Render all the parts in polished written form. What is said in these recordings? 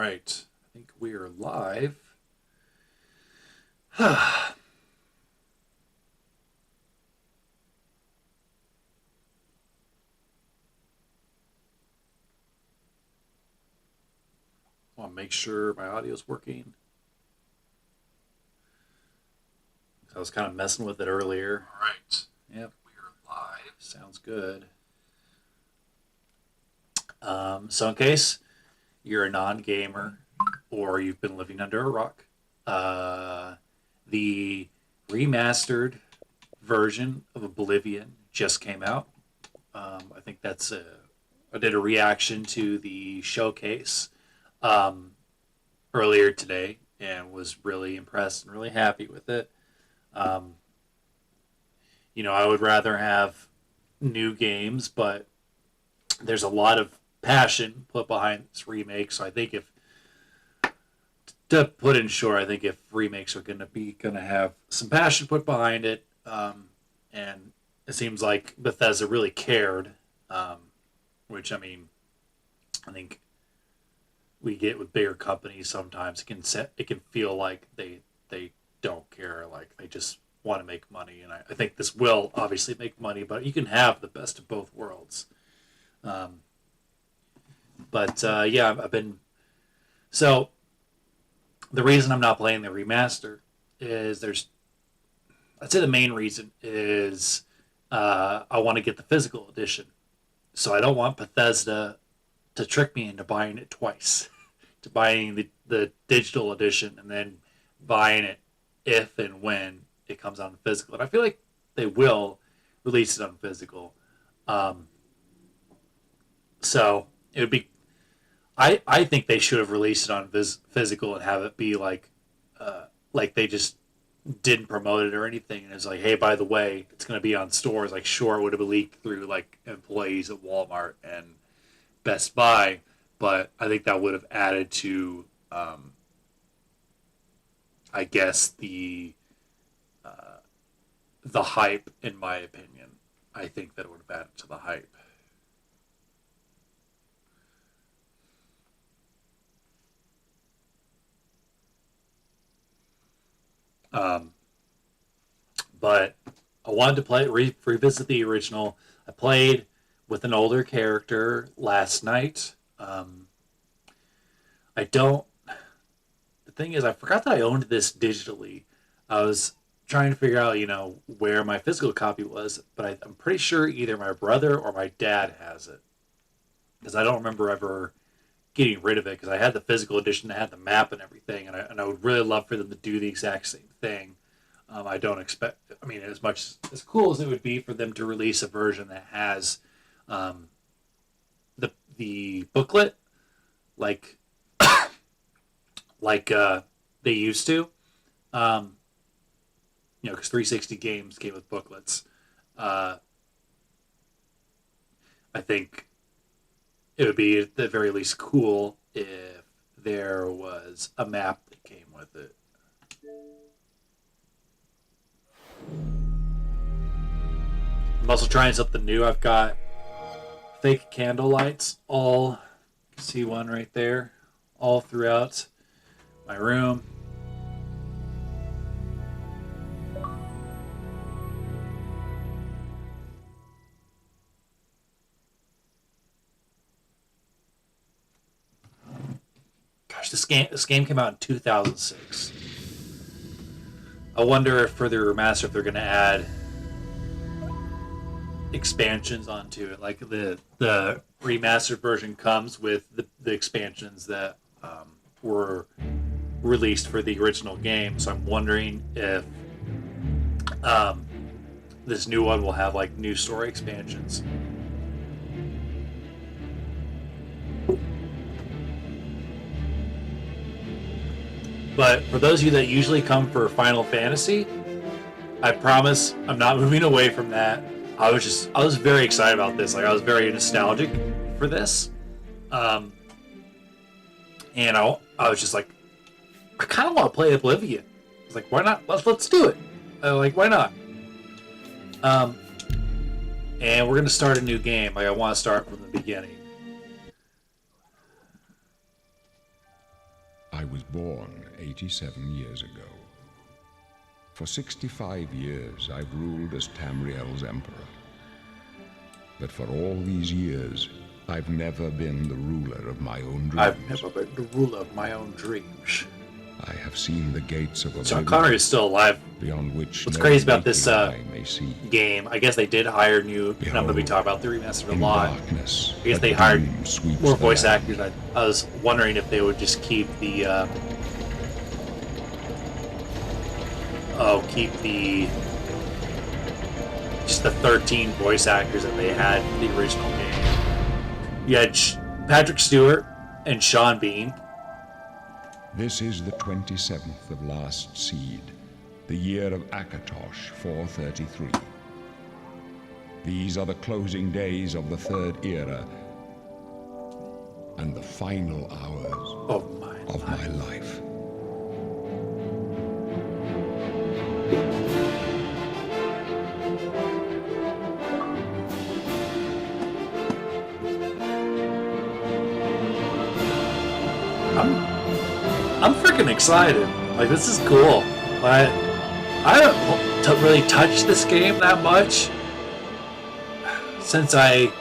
right. I think we are live. I want to make sure my audio is working. I was kind of messing with it earlier. All right. Yep. We are live. Sounds good. So in case you're a non-gamer or you've been living under a rock, the remastered version of Oblivion just came out. I think I did a reaction to the showcase earlier today and was really impressed and really happy with it. Um, I would rather have new games, but there's a lot of passion put behind this remake. So I think if to put in short, I think if remakes are going to have some passion put behind it, and it seems like Bethesda really cared, which I think we get with bigger companies sometimes it can feel like they don't care, like they just want to make money, and I think this will obviously make money, but you can have the best of both worlds. Um, but yeah, I've been so the reason I'm not playing the remaster is I'd say the main reason is I want to get the physical edition, so I don't want Bethesda to trick me into buying it twice, to buying the digital edition and then buying it if and when it comes out in physical. And I feel like they will release it on physical. Um, so it would be. I think they should have released it on physical and have it be like they just didn't promote it or anything. And it's like, hey, by the way, it's going to be on stores. Like, sure, it would have leaked through like employees at Walmart and Best Buy, but I think that would have added to, I guess the hype. In my opinion, I think that it would have added to the hype. Um, but I wanted to revisit the original. I played with an older character last night. I don't. The thing is, I forgot that I owned this digitally. I was trying to figure out, where my physical copy was, but I'm pretty sure either my brother or my dad has it because I don't remember ever getting rid of it because I had the physical edition that had the map and everything, and I would really love for them to do the exact same thing. I don't expect. I mean, as much as cool as it would be for them to release a version that has um, the booklet, like they used to, um, because 360 games came with booklets. Uh, I think it would be at the very least cool if there was a map that came with it. I'm also trying something new. I've got fake candle lights, all see one right there, all throughout my room. Gosh, this game came out in 2006. I wonder if for the remaster if they're going to add expansions onto it. Like the remastered version comes with the expansions that were released for the original game. So I'm wondering if um, this new one will have like new story expansions. But for those of you that usually come for Final Fantasy, I promise I'm not moving away from that. I was very excited about this. Like I was very nostalgic for this, um, and I was just like, I kind of want to play Oblivion. I was like, why not? Let's do it. Like why not? Um, and we're gonna start a new game. Like I want to start from the beginning. was born 87 years ago. For 65 years, I've ruled as Tamriel's emperor. But for all these years, I've never been the ruler of my own dreams. I've never been the ruler of my own dreams. I have seen the gates of Sean Connery is still alive. beyond which What's no crazy about this waking eye may see. game, I guess they did hire new, and I'm going to be talking about the remastered a lot. Darkness, I guess they hired more voice actors. I was wondering if they would just keep the, just the 13 voice actors that they had in the original game. You had Patrick Stewart and Sean Bean. This is the 27th of Last Seed, the year of Akatosh 433. These are the closing days of the Third Era and the final hours of my life. I'm freaking excited. Like, this is cool. I haven't really touched this game that much since pretty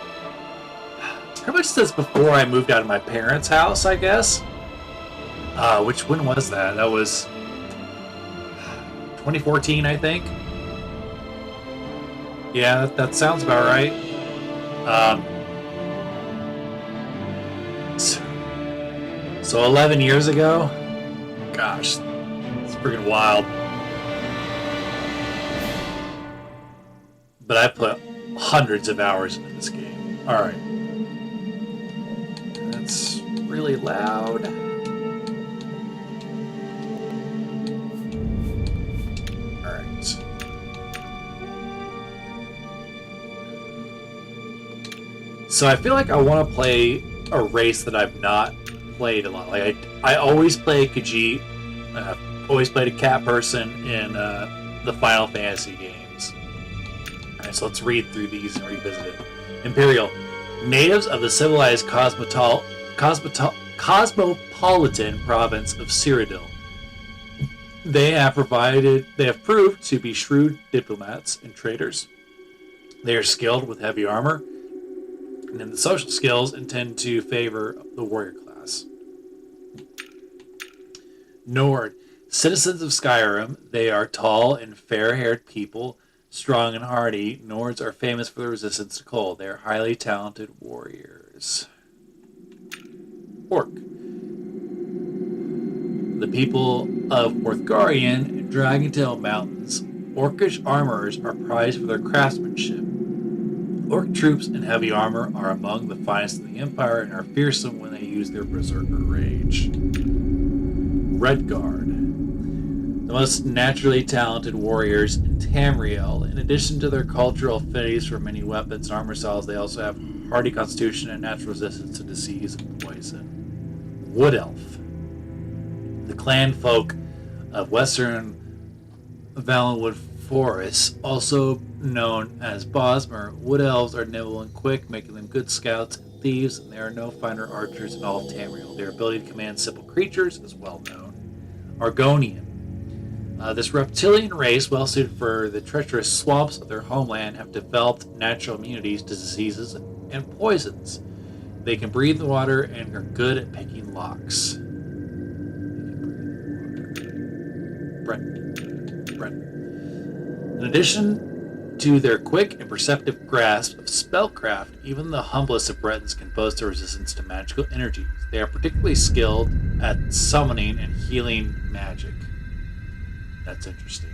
much since before I moved out of my parents' house, I guess. When was that? That was 2014, I think. Yeah, that sounds about right. So 11 years ago? Gosh, it's freaking wild. But I put hundreds of hours into this game. Alright. That's really loud. Alright. So I feel like I want to play a race that I've not played a lot. Like I always play Khajiit. Always played a cat person in the Final Fantasy games. Alright, so let's read through these and revisit it. Imperial. Natives of the civilized cosmopolitan province of Cyrodiil. They have proved to be shrewd diplomats and traders. They are skilled with heavy armor, and in the social skills intend to favor the warrior class. Nord. Citizens of Skyrim, they are tall and fair-haired people, strong and hardy. Nords are famous for their resistance to cold. They are highly talented warriors. Orc. The people of Orthgarian and Dragontail Mountains. Orcish armorers are prized for their craftsmanship. Orc troops in heavy armor are among the finest in the Empire and are fearsome when they use their berserker rage. Redguard. The most naturally talented warriors in Tamriel. In addition to their cultural affinities for many weapons and armor styles, they also have hardy constitution and natural resistance to disease and poison. Wood Elf. The clan folk of Western Valenwood Forest, also known as Bosmer. Wood Elves are nimble and quick, making them good scouts and thieves, and there are no finer archers in all of Tamriel. Their ability to command simple creatures is well known. Argonian. This reptilian race, well suited for the treacherous swamps of their homeland, have developed natural immunities to diseases and poisons. They can breathe the water and are good at picking locks. Brent. In addition to their quick and perceptive grasp of spellcraft, even the humblest of Bretons can boast a resistance to magical energies. They are particularly skilled at summoning and healing magic. That's interesting.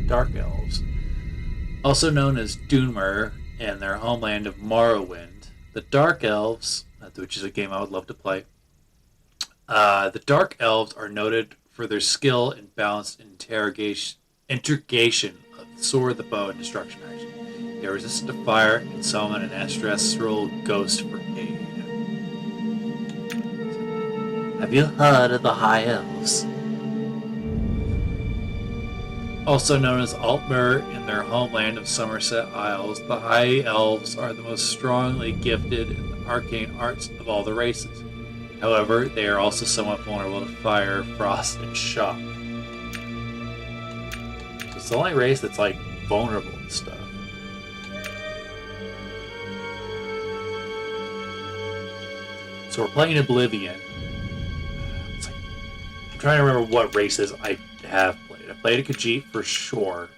Dark Elves. Also known as Dunmer and their homeland of Morrowind. The Dark Elves, which is a game I would love to play. The Dark Elves are noted for their skill in balanced interrogation of the sword, the bow, and destruction action. They are resistant to fire and can summon an ancestral ghost for aid. Have you heard of the High Elves? Also known as Altmer in their homeland of Somerset Isles, the High Elves are the most strongly gifted in the arcane arts of all the races. However, they are also somewhat vulnerable to fire, frost, and shock. So it's the only race that's like vulnerable to stuff. So we're playing Oblivion. I'm trying to remember what races I have played. I played a Khajiit for sure.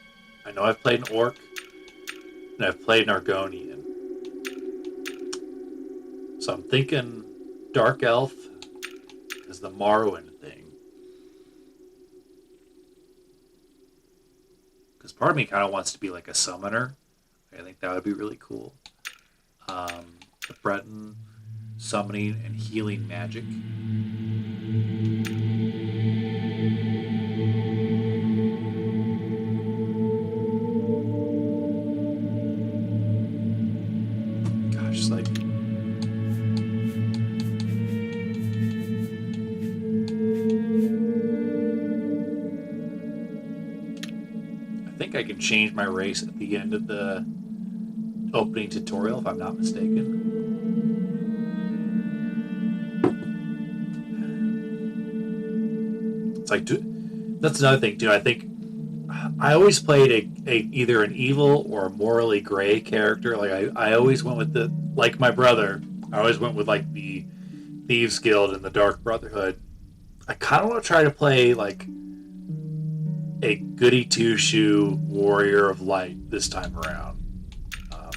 I know I've played an Orc, and I've played an Argonian. So I'm thinking Dark Elf is the Morrowind thing. Because part of me kind of wants to be like a summoner. I think that would be really cool. The Breton summoning and healing magic. Gosh, like I think I can change my race at the end of the opening tutorial if I'm not mistaken. It's like, that's another thing too. I think I always played a either an evil or a morally gray character. Like I always went with the, like my brother, I always went with like the Thieves Guild and the Dark Brotherhood. I kind of want to try to play like a goody two shoe warrior of light this time around. I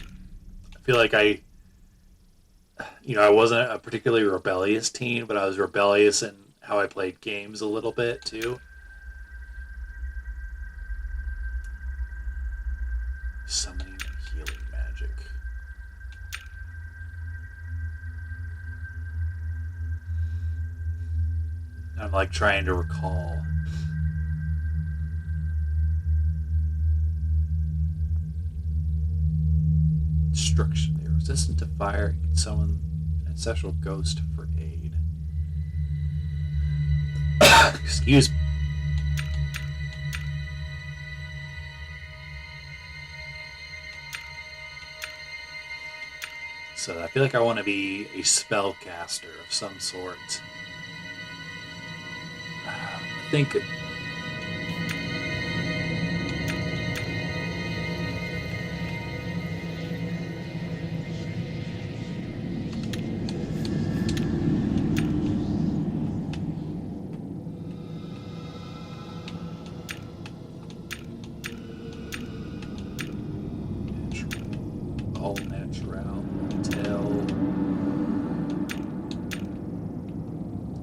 feel like I wasn't a particularly rebellious teen, but I was rebellious in how I played games a little bit too. Summoning and healing magic. I'm like trying to recall. Destruction. They're resistant to fire. You can summon an ancestral ghost for aid. Excuse me. So I feel like I want to be a spellcaster of some sort. I think all natural tail.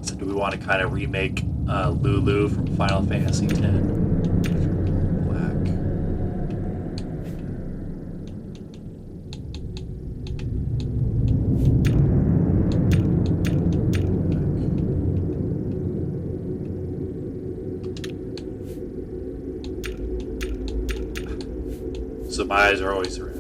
So do we want to kind of remake Lulu from Final Fantasy X? Black. So my eyes are always red.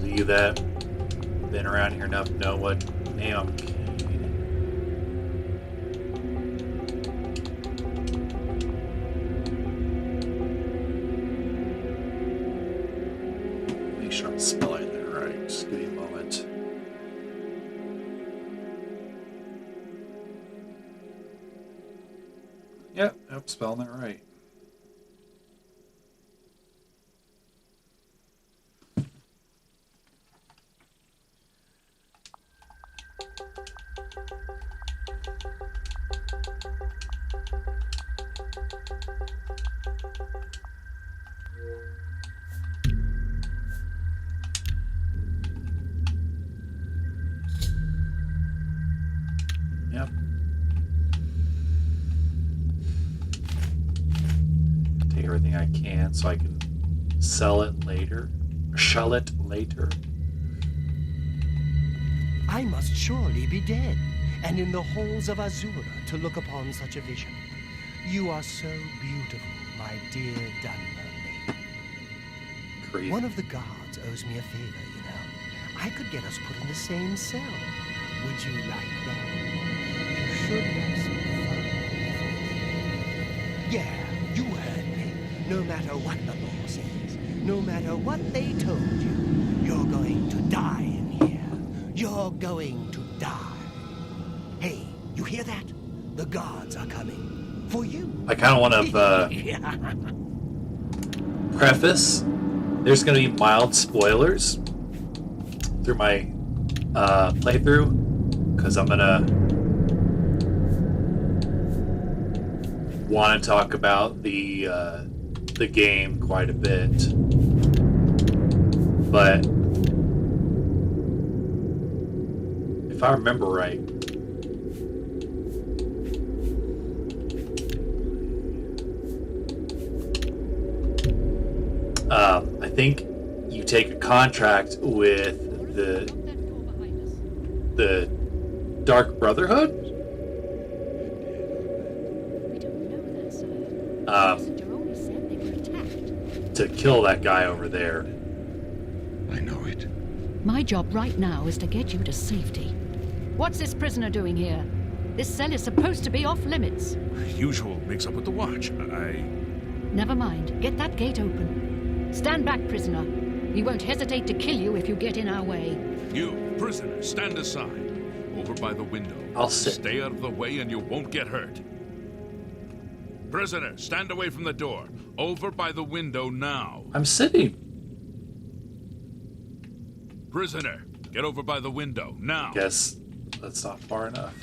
You that been around here enough to know what name I'm carrying. Make sure I'm spelling that right. Just give me a moment. Yep, I'm spelling it right. Yep. Take everything I can so I can sell it later. Shell it later. I must surely be dead, and in the halls of Azura to look upon such a vision. You are so beautiful, my dear Dunmer maiden. Creep. One of the guards owes me a favor, you know. I could get us put in the same cell. Would you like that? You should have some fun before then. Yeah, you heard me. No matter what the law says, no matter what they told you, you're going to die in here. You're going to die. Hey, you hear that? The guards are coming. For you. I kind of want to preface, there's going to be mild spoilers through my playthrough, because I'm going to want to talk about the game quite a bit. But if I remember right, I think you take a contract with the Dark Brotherhood. We don't know that, sir. The messenger only said they were attacked. To kill that guy over there. I know it. My job right now is to get you to safety. What's this prisoner doing here? This cell is supposed to be off limits. Usual mix-up with the watch. Never mind. Get that gate open. Stand back, prisoner. We won't hesitate to kill you if you get in our way. You, prisoner, stand aside. Over by the window. I'll sit. Stay out of the way and you won't get hurt. Prisoner, stand away from the door. Over by the window now. I'm sitting. Prisoner, get over by the window now. Guess that's not far enough.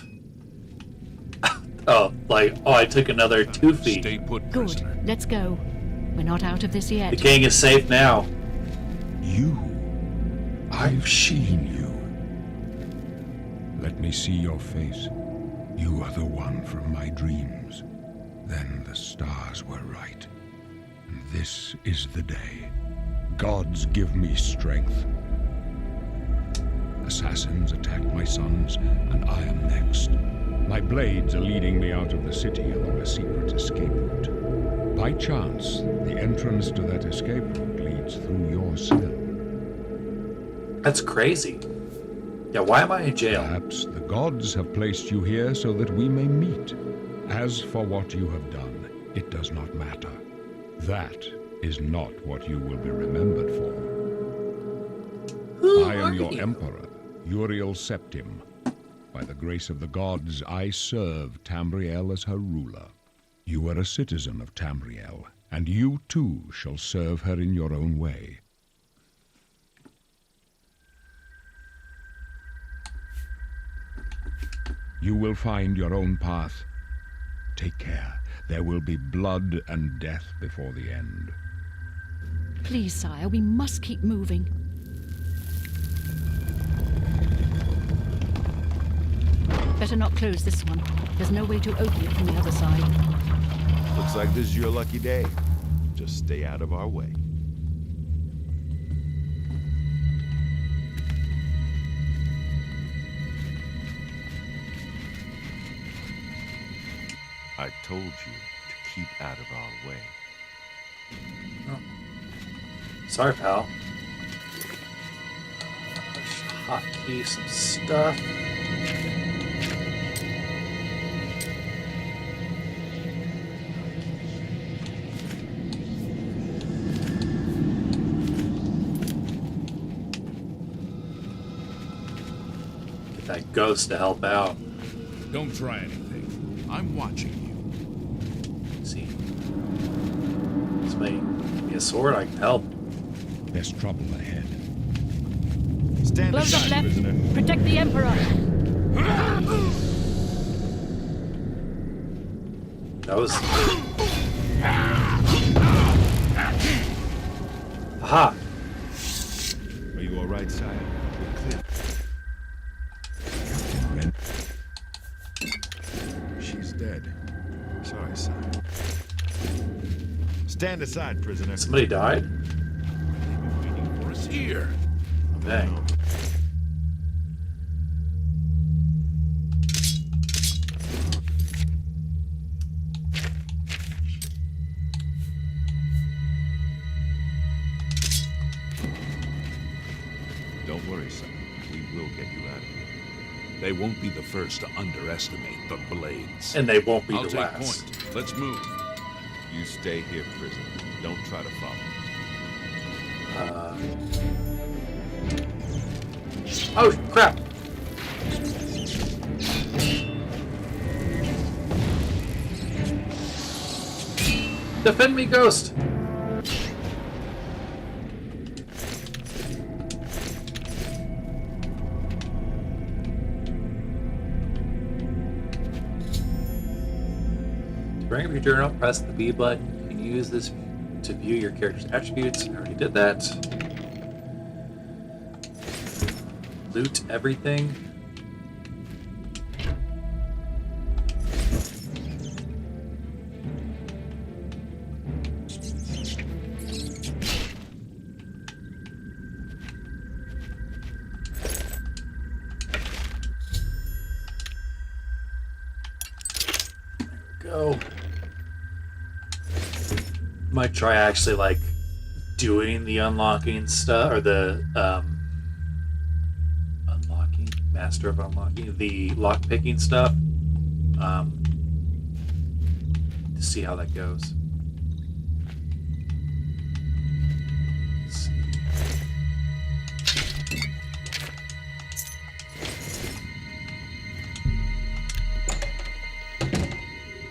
Oh, I took another 2 feet. Stay put, Good. prisoner. Let's go. We're not out of this yet. The king is safe now. You. I've seen you. Let me see your face. You are the one from my dreams. Then the stars were right. And this is the day. Gods give me strength. Assassins attack my sons, and I am next. My blades are leading me out of the city along a secret escape route. By chance, the entrance to that escape route leads through your cell. That's crazy. Yeah, why am I in jail? Perhaps the gods have placed you here so that we may meet. As for what you have done, it does not matter. That is not what you will be remembered for. Who I are am your you? emperor, Uriel Septim. By the grace of the gods, I serve Tamriel as her ruler. You are a citizen of Tamriel, and you too shall serve her in your own way. You will find your own path. Take care. There will be blood and death before the end. Please, sire, we must keep moving. Better not close this one. There's no way to open it from the other side. Looks like this is your lucky day. Just stay out of our way. I told you to keep out of our way. Sorry, pal. Hotkey some stuff. Get that ghost to help out. Don't try anything. I'm watching you. Let's see. This may be a sword, I can help. There's trouble ahead. Stand Close up aside, left. prisoner. Protect the Emperor. That was... Aha! Are you all right, sire? We're clear. Men- She's dead. Sorry, sire. Stand aside, prisoner. Somebody died? They've been waiting for us here. I don't know. Dang. Stand aside, prisoner. Stand aside. Stand aside, prisoner. worry, son. We will get you out of here. They won't be the first to underestimate the Blades. And they won't be I'll the take last. point. Let's move. You stay here, prisoner. Don't try to follow. Oh, crap! Defend me, Ghost! To bring up your journal, press the B button. You can use this to view your character's attributes. I already did that. Loot everything. Go. Might try actually like doing the unlocking stuff or the unlocking master of unlocking the lock picking stuff to see how that goes. Let's see.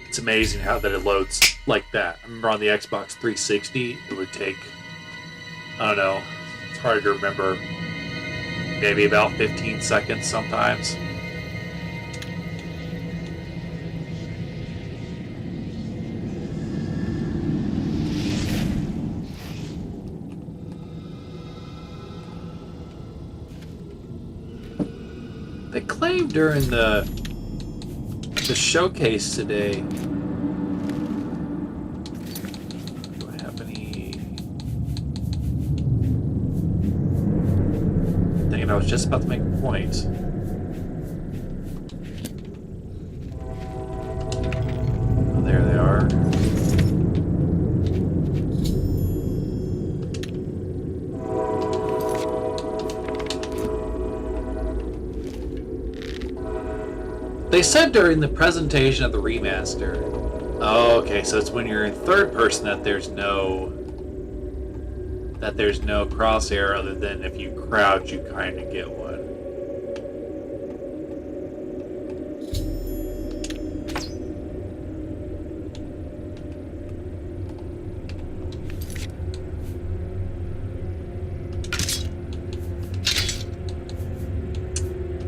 It's amazing how that it loads like that. I remember on the Xbox 360, it would take, I don't know, it's hard to remember, maybe about 15 seconds sometimes. They claimed during the showcase today. Do I have any? Dang it, I was just about to make a point. Oh, there they are. They said during the presentation of the remaster. Oh, okay, so it's when you're in third person that there's no crosshair other than if you crouch, you kind of get one.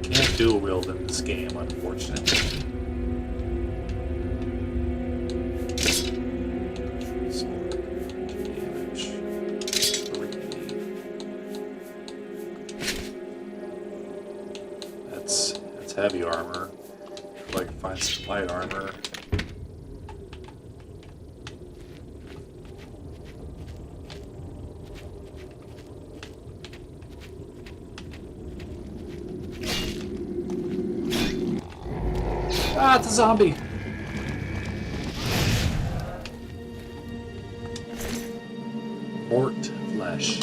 Can't dual wield in this game, unfortunately. Damage. 3. That's heavy armor. If I can find some light armor. Ah, it's a zombie. Mort flesh.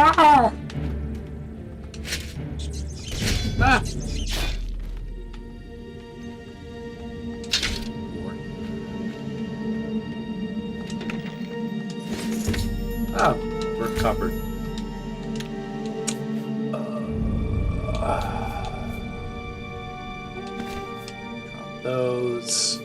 Ah! Ah! Oh, we're covered. Drop those.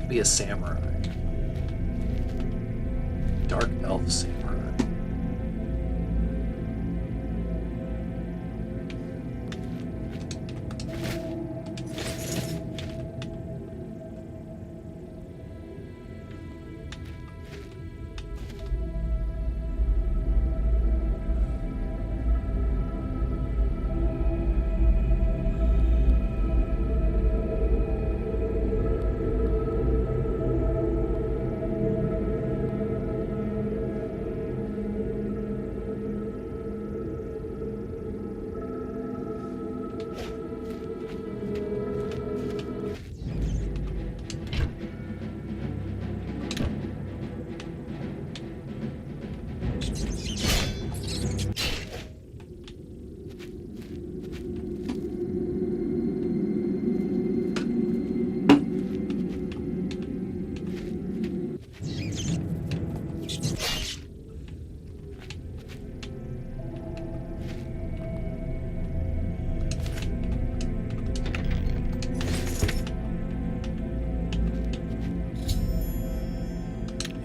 to be a samurai. Dark elf samurai.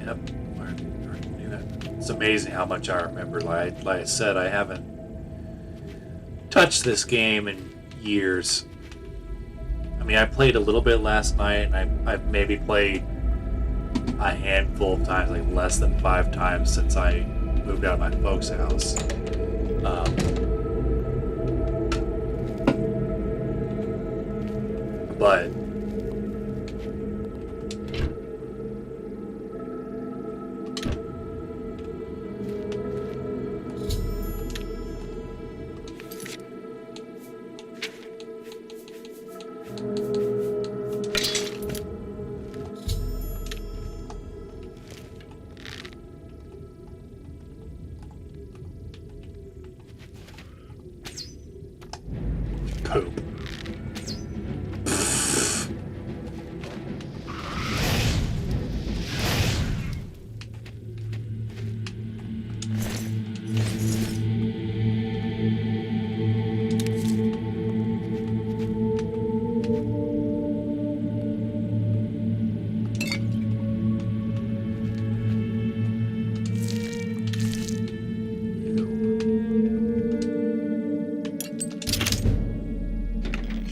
Yep. Already knew that. It's amazing how much I remember. Like I said, I haven't touched this game in years. I mean, I played a little bit last night, and I've maybe played a handful of times, like less than 5 times since I moved out of my folks' house. But poop.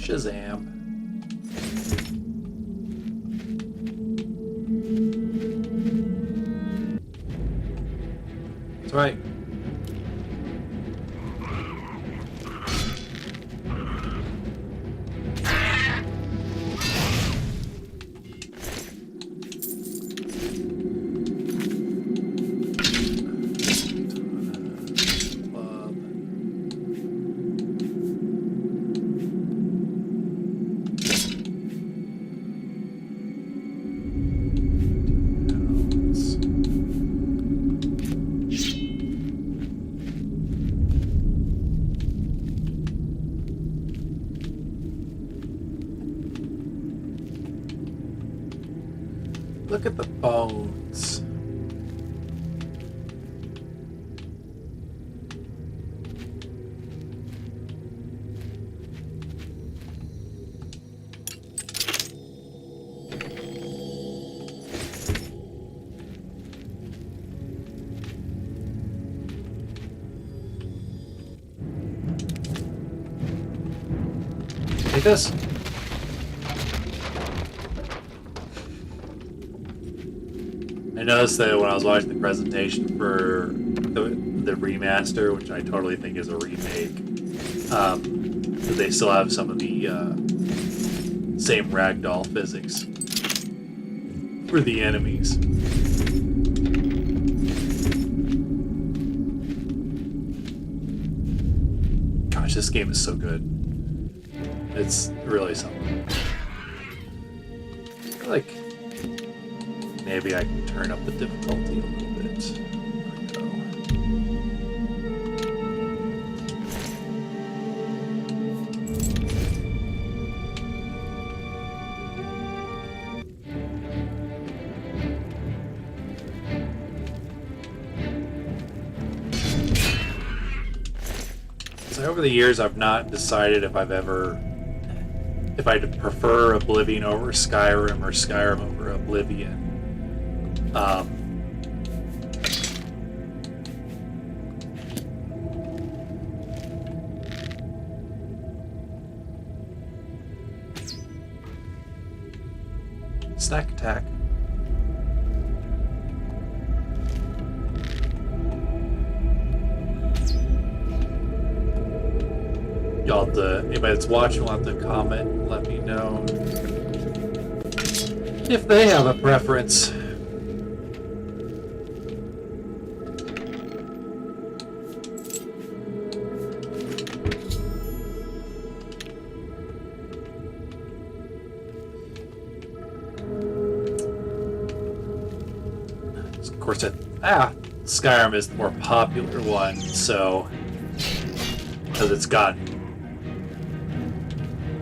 Shazam. That's right. Look at the bones. Take this. I noticed that when I was watching the presentation for the remaster, which I totally think is a remake, that they still have some of the same ragdoll physics for the enemies. Gosh, this game is so good. It's really something. I feel like maybe I can turn up the difficulty a little bit. There we go. So over the years, I've not decided if if I'd prefer Oblivion over Skyrim or Skyrim over Oblivion. Snack attack. Y'all, anybody that's watching will have to comment and let me know if they have a preference. Of course, Skyrim is the more popular one, so because it's got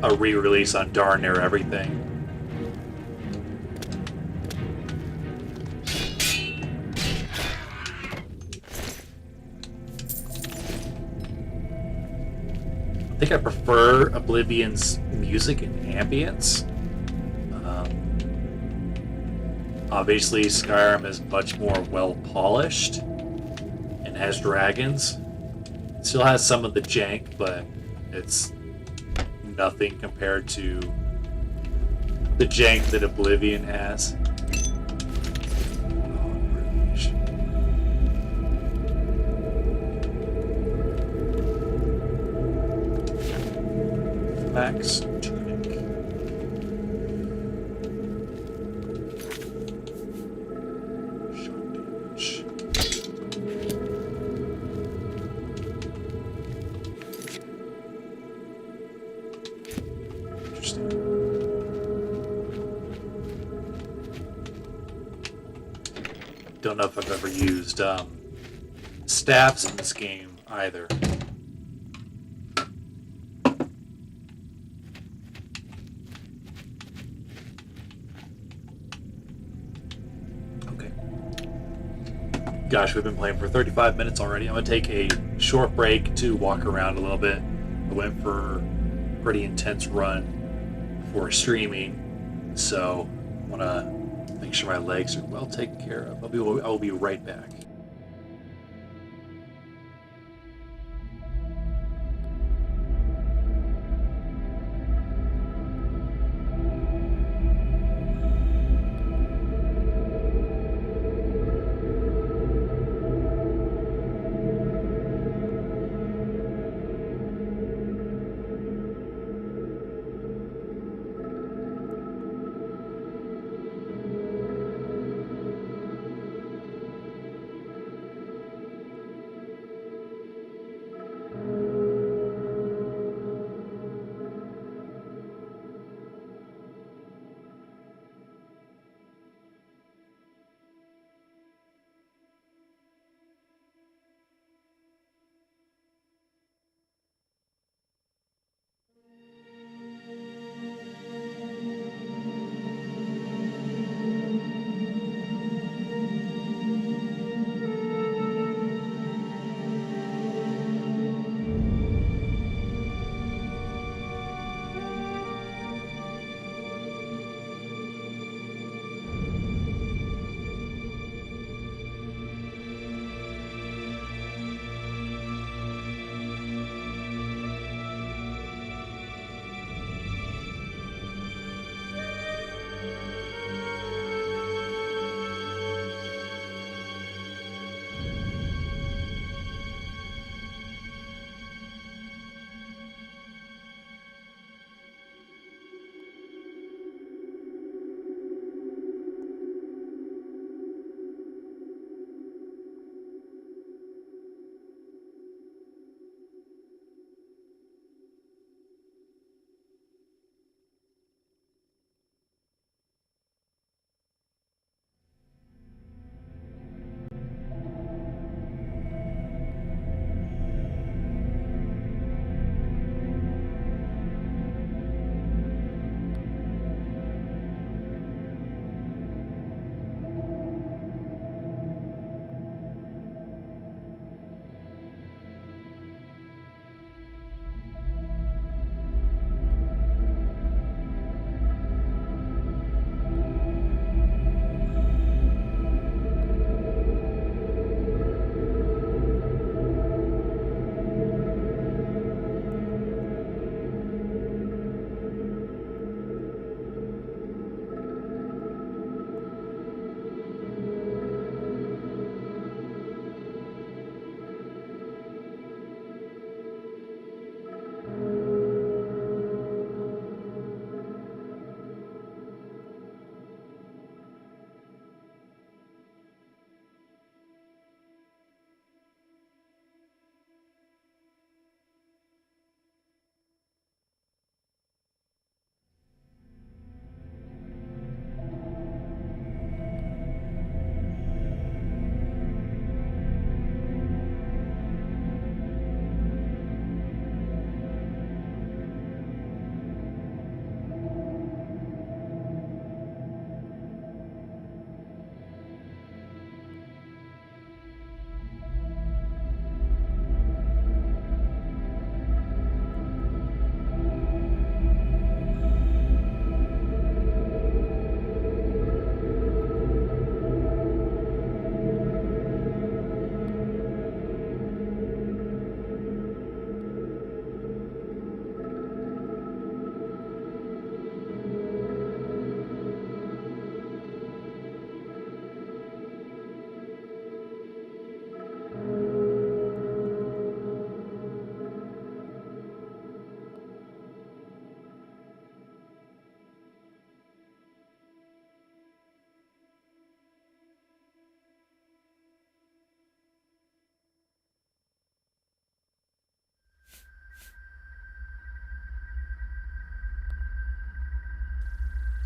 a re-release on darn near everything. I think I prefer Oblivion's music and ambience. Obviously, Skyrim is much more well-polished and has dragons. It still has some of the jank, but it's nothing compared to the jank that Oblivion has. Max tunic. Shock damage. Interesting. Don't know if I've ever used staffs in this game either. Okay. Gosh, we've been playing for 35 minutes already. I'm going to take a short break to walk around a little bit. I went for a pretty intense run before streaming, so I want to make sure my legs are well taken care of. I'll be right back.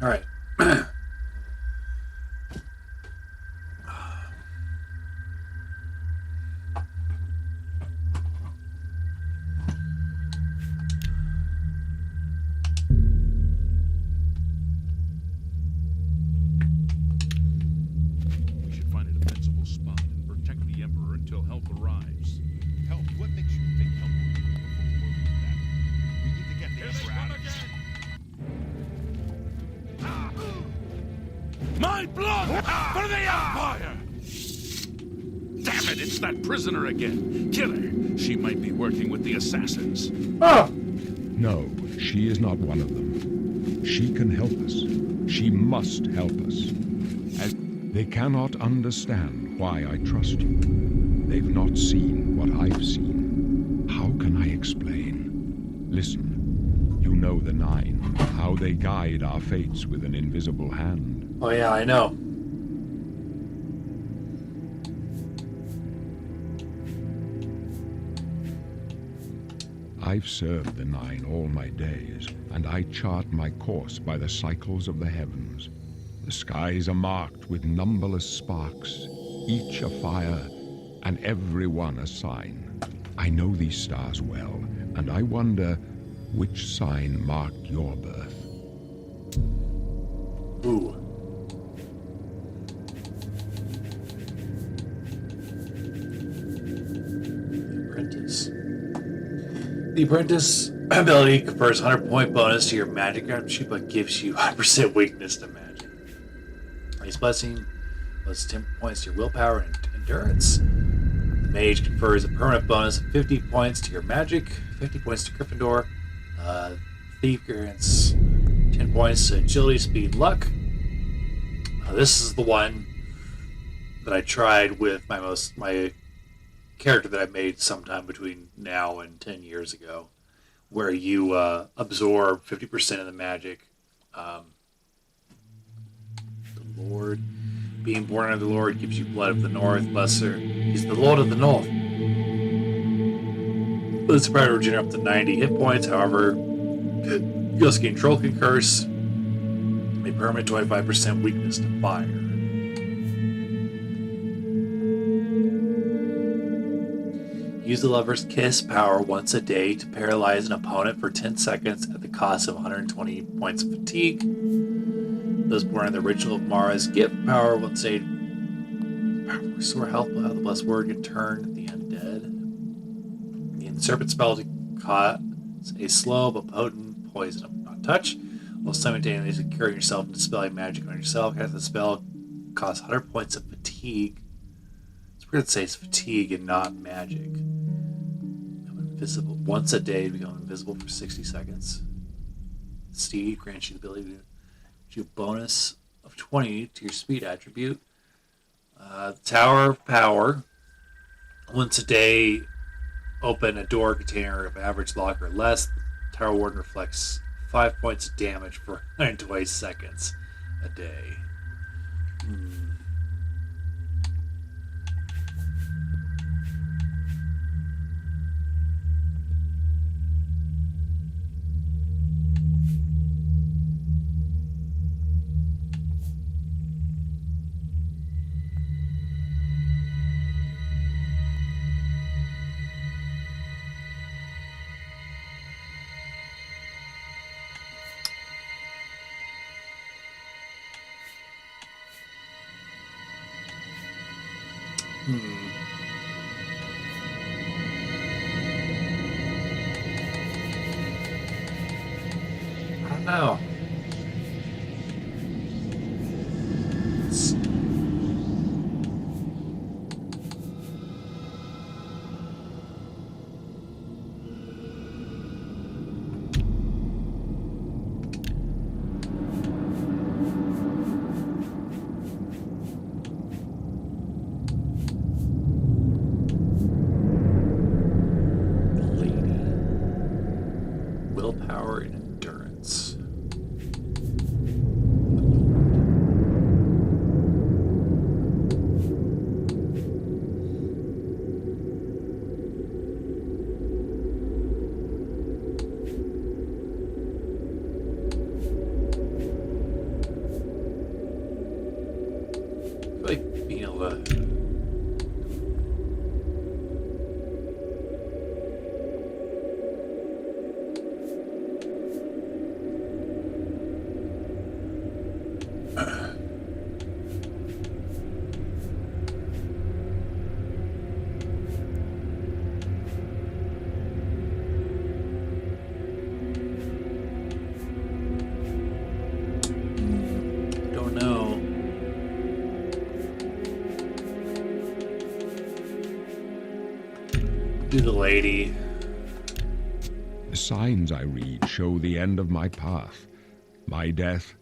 All right. We should find a defensible spot and protect the Emperor until help arrives. Help? What makes you think help will be here before we lose that? We need to get the Emperor out of here. My blood for the Empire! Damn it, it's that prisoner again. Kill her. She might be working with the assassins. Oh! No, she is not one of them. She can help us. She must help us. And they cannot understand why I trust you. They've not seen what I've seen. How can I explain? Listen, you know the Nine, how they guide our fates with an invisible hand. Oh yeah, I know. I've served the Nine all my days, and I chart my course by the cycles of the heavens. The skies are marked with numberless sparks, each a fire, and every one a sign. I know these stars well, and I wonder which sign marked your birth. Ooh. Apprentice. The Apprentice ability confers 100-point bonus to your magic attribute, but gives you 100% weakness to magic. This blessing plus 10 points to your willpower and endurance. The Mage confers a permanent bonus of 50 points to your magic, 50 points to Gryffindor. Thief grants 10 points to agility, speed, luck. This is the one that I tried with my character that I made sometime between now and 10 years ago, where you absorb 50% of the magic. The Lord, being born under the Lord, gives you blood of the North. Lesser, he's the Lord of the North. Let's try to regenerate up to 90 hit points. However, you also gain Troll Curse, a permanent 25% weakness to fire. Use the Lover's Kiss power once a day to paralyze an opponent for 10 seconds at the cost of 120 points of fatigue. Those born in the ritual of Mara's gift power once a day restore health while the blessed word can turn the undead. The serpent spell to cause a slow but potent poison upon touch, while simultaneously curing yourself and dispelling magic on yourself. After the spell costs 100 points of fatigue. It's weird to say it's fatigue and not magic. Invisible once a day to become invisible for 60 seconds. Steed grants you the ability to give you a bonus of 20 to your speed attribute. Tower of Power. Once a day, open a door container of average lock or less. The Tower Warden reflects 5 points of damage for 120 seconds a day. I don't know. Willpower and endurance. Don't know. Do the lady. The signs I read show the end of my path. My death,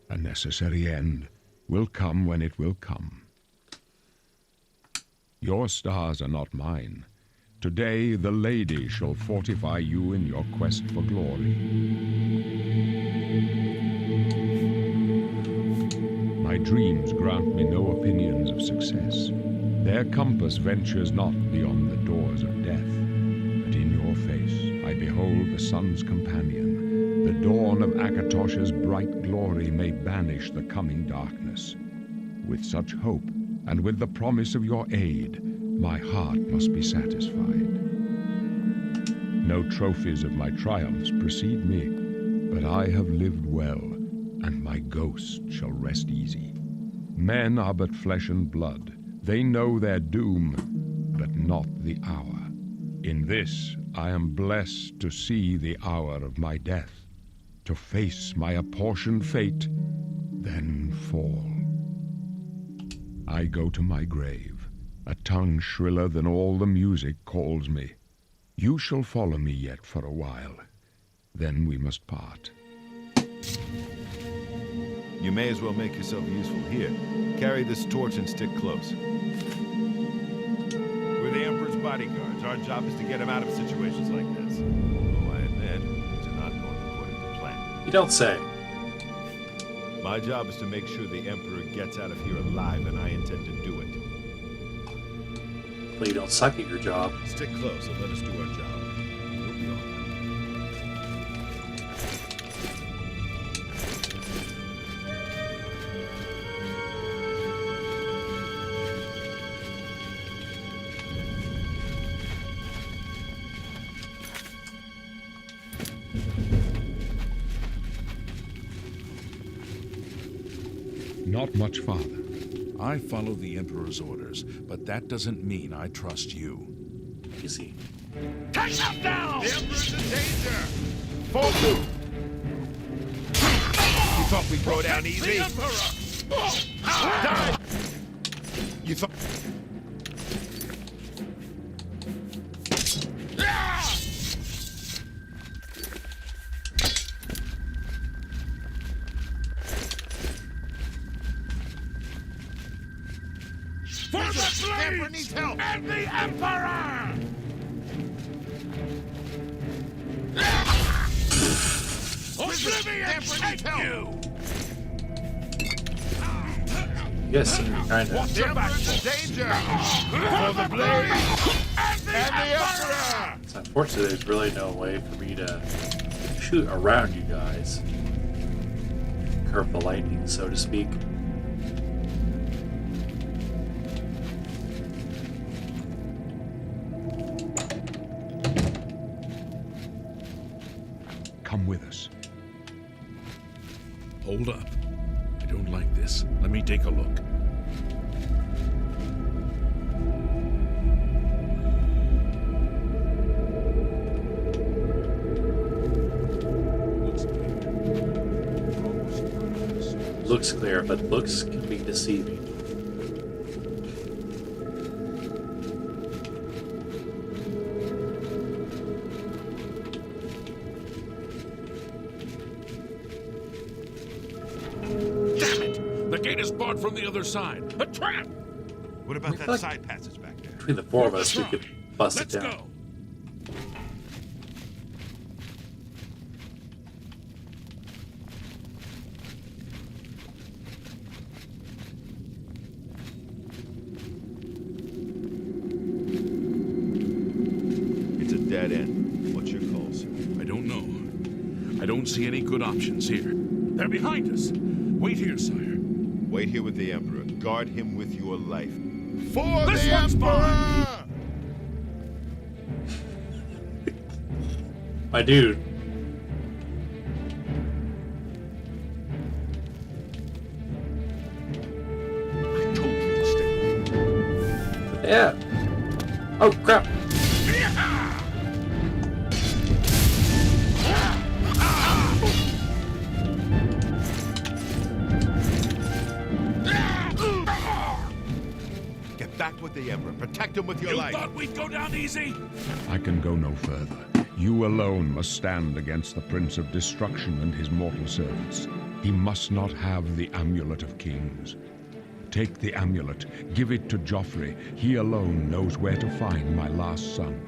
a necessary end, will come when it will come. Your stars are not mine. Today the lady shall fortify you in your quest for glory. My dreams grant me no opinions of success. Their compass ventures not beyond the doors of death. But in your face I behold the sun's companion. The dawn of Akatosh's bright glory may banish the coming darkness. With such hope, and with the promise of your aid, my heart must be satisfied. No trophies of my triumphs precede me, but I have lived well, and my ghost shall rest easy. Men are but flesh and blood. They know their doom, but not the hour. In this I am blessed to see the hour of my death, to face my apportioned fate, then fall. I go to my grave. A tongue shriller than all the music calls me. You shall follow me yet for a while. Then we must part. You may as well make yourself useful here. Carry this torch and stick close. We're the Emperor's bodyguards. Our job is to get him out of situations like this. Although I admit, things are not going according to plan. You don't say. My job is to make sure the Emperor gets out of here alive, and I intend to do it. Well, you don't suck at your job. Stick close and let us do our job. We'll be all right. Not much farther. I follow the Emperor's orders, but that doesn't mean I trust you. Easy. Take them down! The Emperor's in danger! Fall through! You thought we'd go down easy? The Emperor! Die! You thought... For the The Emperor blades needs help! and the Emperor! Oblivion, take you! Yes, seem kind of. The Emperor's in danger! For the blades and the Emperor! It's unfortunate there's really no way for me to shoot around you guys. Curve the lightning, so to speak. Come with us. Hold up. I don't like this. Let me take a look. Looks clear, but looks can be deceiving. Damn it! The gate is barred from the other side. A trap! What about I that feel like- side passage back there? Between the four of us, we could bust Let's it down. go. It's a dead end. What's your calls? I don't know. I don't see any good options here. They're behind us. Wait here, sire. Wait here with the Emperor. Guard him with your life. For This the one's Emperor! My dude. I told you to stay. Yeah. Oh, crap. Get back with the Emperor. Protect him with your You life. thought we'd go down easy? I can go no further. You alone must stand against the Prince of Destruction and his mortal servants. He must not have the Amulet of Kings. Take the amulet, give it to Joffrey. He alone knows where to find my last son.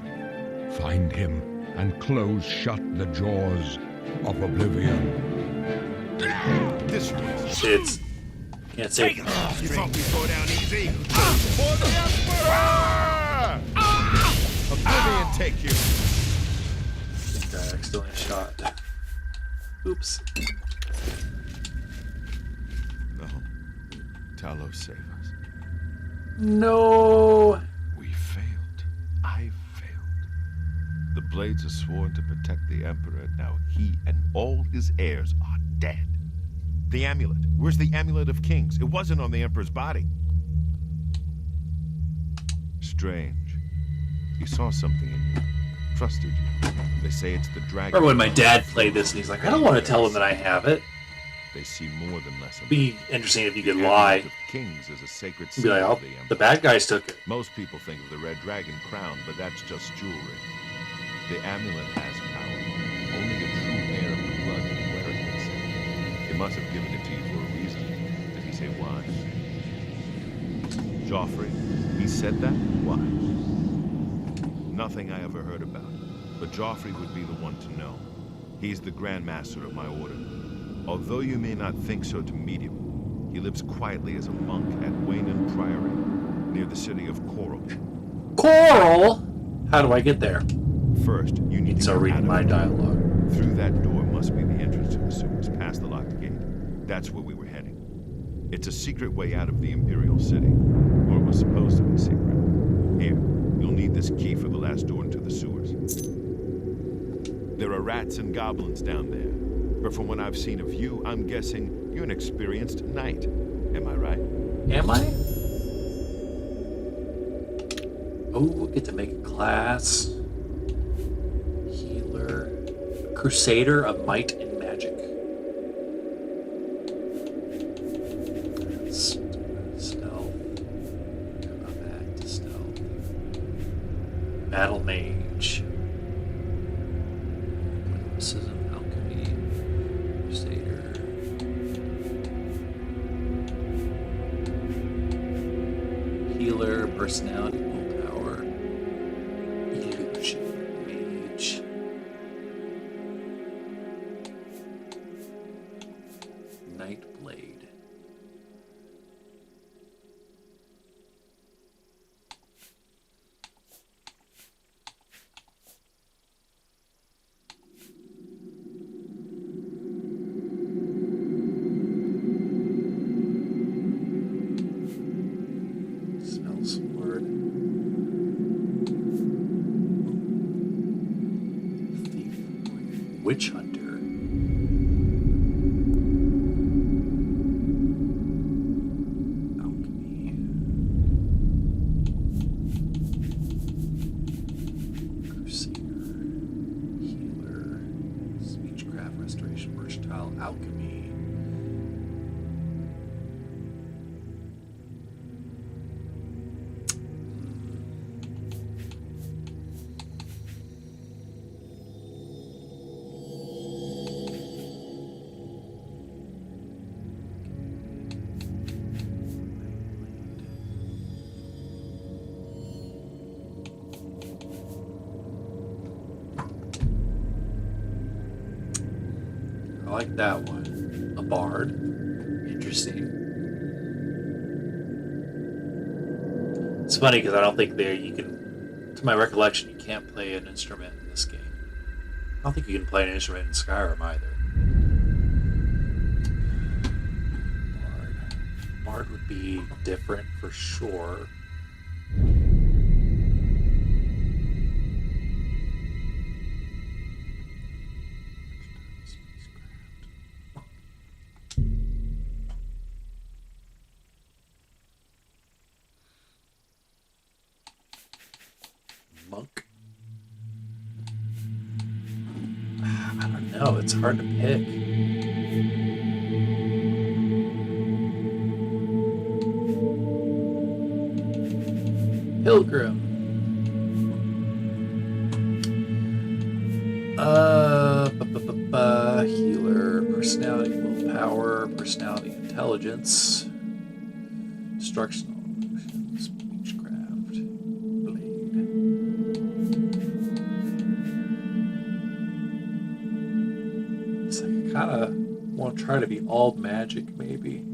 Find him and close shut the jaws of Oblivion. This way. It's... Can't say... You thought we'd go down easy? For the Emperor! Oblivion take you. I think I accidentally shot. Oops. No. Talos, save us. No. We failed. I failed. The Blades are sworn to protect the Emperor. Now he and all his heirs are dead. The amulet. Where's the Amulet of Kings? It wasn't on the Emperor's body. Strange. He saw something in you. Trusted you. They say it's the dragon. Remember when my dad played this and he's like, I don't want to tell him that I have it. They see more than less. It'd be interesting if you could The lie. Amulet of Kings is a sacred You'd be like, symbol oh, of the the Emperor. bad guys took it. Most people think of the Red Dragon crown, but that's just jewelry. The amulet has power. Only a true heir of the blood can wear it, they say. They must have given it to you for a reason. Did he say why? Joffrey, he said that? Why? Nothing I ever heard about. But Joffrey would be the one to know. He's the Grand Master of my order. Although you may not think so to meet him, he lives quietly as a monk at Waynon Priory, near the city of Coral. Coral? How do I get there? First, you need to So get out reading of my here. dialogue. Through that door must be the entrance to the sewers, past the locked gate. That's where we were heading. It's a secret way out of the Imperial City. Or it was supposed to be secret. Here, you'll need this key for the last door into the sewers. There are rats and goblins down there. But from what I've seen of you, I'm guessing you're an experienced knight. Am I right? Am I? Oh, we'll get to make a class. Healer. Crusader of Might and Magic. Stealth. Combat, stealth. Battle Mage. Mysticism, Alchemy. Crusader. Healer, personality, willpower, illusion, mage. Nightblade. Spell sword. Thief. Witch hunter. Alchemy. Crusader. Healer. Speechcraft restoration. Versatile. Alchemy. I like that one. A bard. Interesting. It's funny because I don't think you can, to my recollection, you can't play an instrument in this game. I don't think you can play an instrument in Skyrim either. Bard. Bard would be different for sure. know. It's hard to pick. Pilgrim. Healer, personality, willpower, personality, intelligence, instructional, speechcraft, blade. It's like I kind of want to try to be all magic, maybe.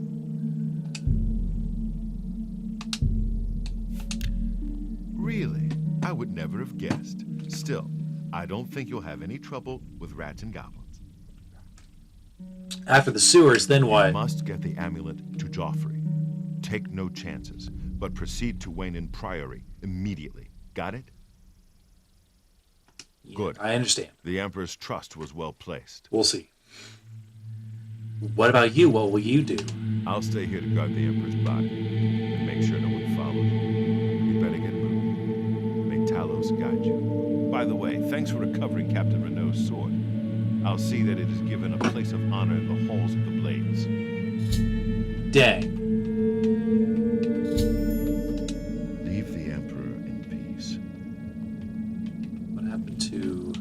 Really? I would never have guessed. Still, I don't think you'll have any trouble with rats and goblins. After the sewers, then You what? must get the amulet to Joffrey. Take no chances, but proceed to Wayne Priory immediately. Got it? Yeah, Good. I understand. The Emperor's trust was well placed. We'll see. What about you? What will you do? I'll stay here to guard the Emperor's body and make sure no one follows you. You better get moving. May Talos guide you. By the way, thanks for recovering Captain Renault's sword. I'll see that it is given a place of honor in the halls of the Blades. Dang. Leave the Emperor in peace. What happened to...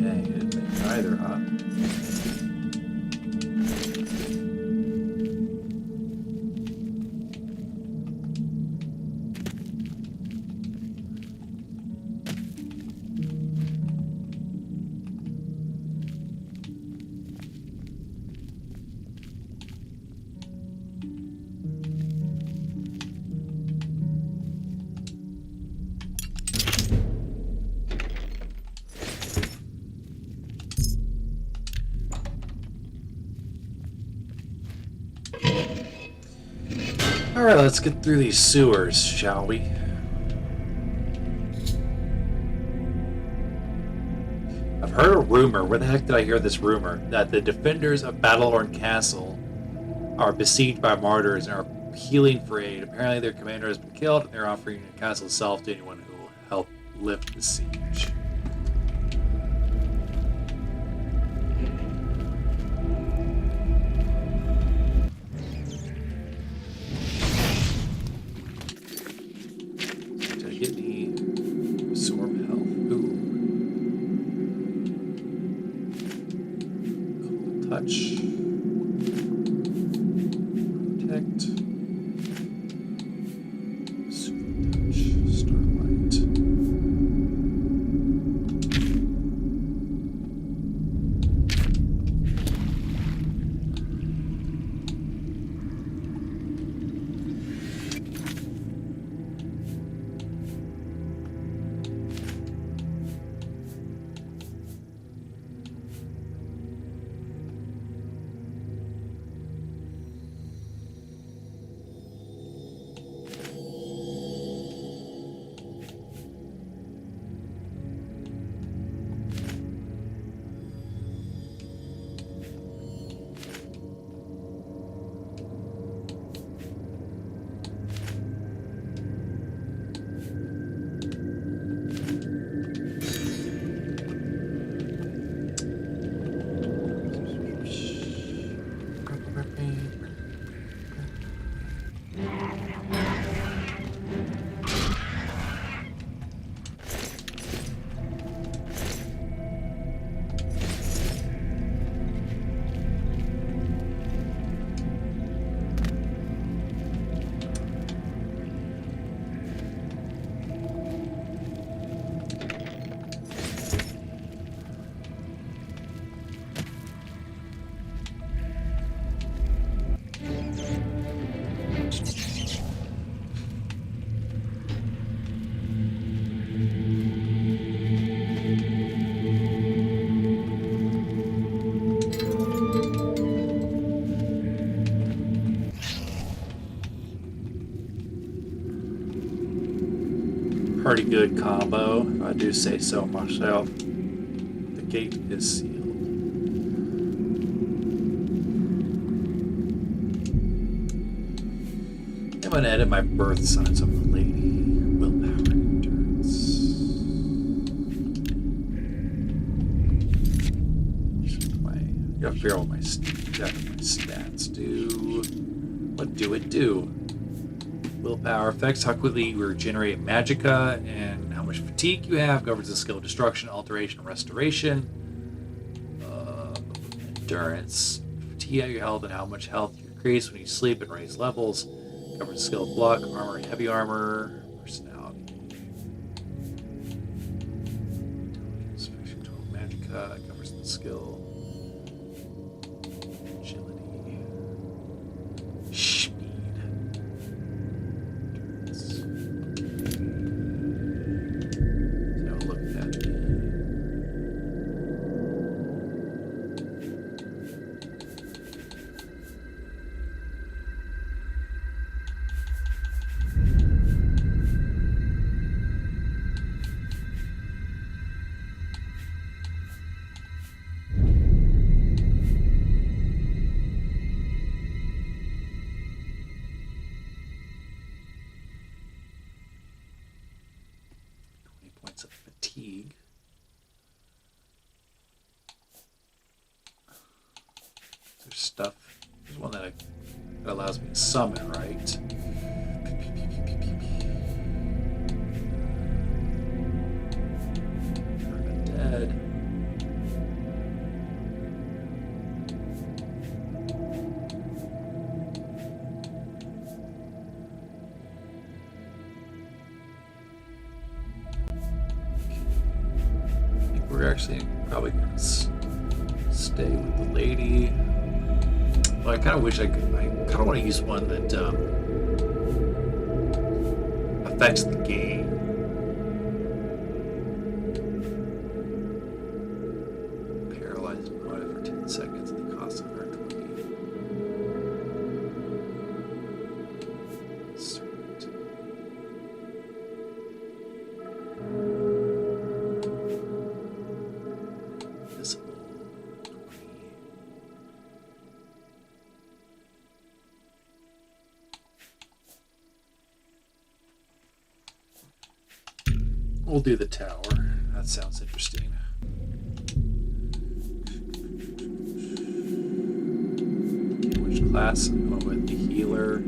Dang, it didn't make either, huh? Alright, let's get through these sewers, shall we? I've heard a rumor, where the heck did I hear this rumor? That the defenders of Battlehorn Castle are besieged by martyrs and are appealing for aid. Apparently their commander has been killed and they're offering the castle itself to anyone who will help lift the siege. Did I get any absorb health? Ooh. Cool touch. Protect. Sweet touch. Starlight. Pretty good combo, if I do say so myself. The gate is sealed. I'm gonna edit my birth signs of the lady. Willpower endurance. figure out what my stats do. What do it do? Willpower effects, how quickly you regenerate magicka, and how much fatigue you have. Governs the skill destruction, alteration, restoration. Endurance, fatigue at your health, and how much health you increase when you sleep and raise levels. Governs the skill of block, armor, heavy armor, personality. Total magicka, covers the skill. Agility. Speed. Endurance. Let's look at that. Points of fatigue. There's stuff. There's one that allows me to summon, right? Turn dead. We're actually probably gonna stay with the lady. Well, I kind of wish I kind of want to use one that affects the game. Paralyzed mode for 10 seconds at the cost of 120. Sweet. Visible 20. We'll do the tower. That sounds interesting. Which class? I'm going with the healer.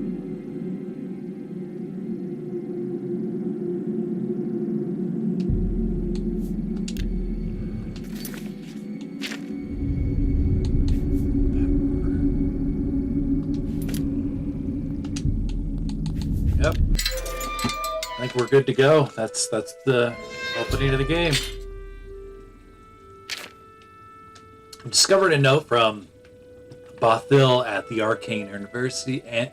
Yep. I think we're good to go. That's the opening of the game. I discovered a note from Bothil at the Arcane University. If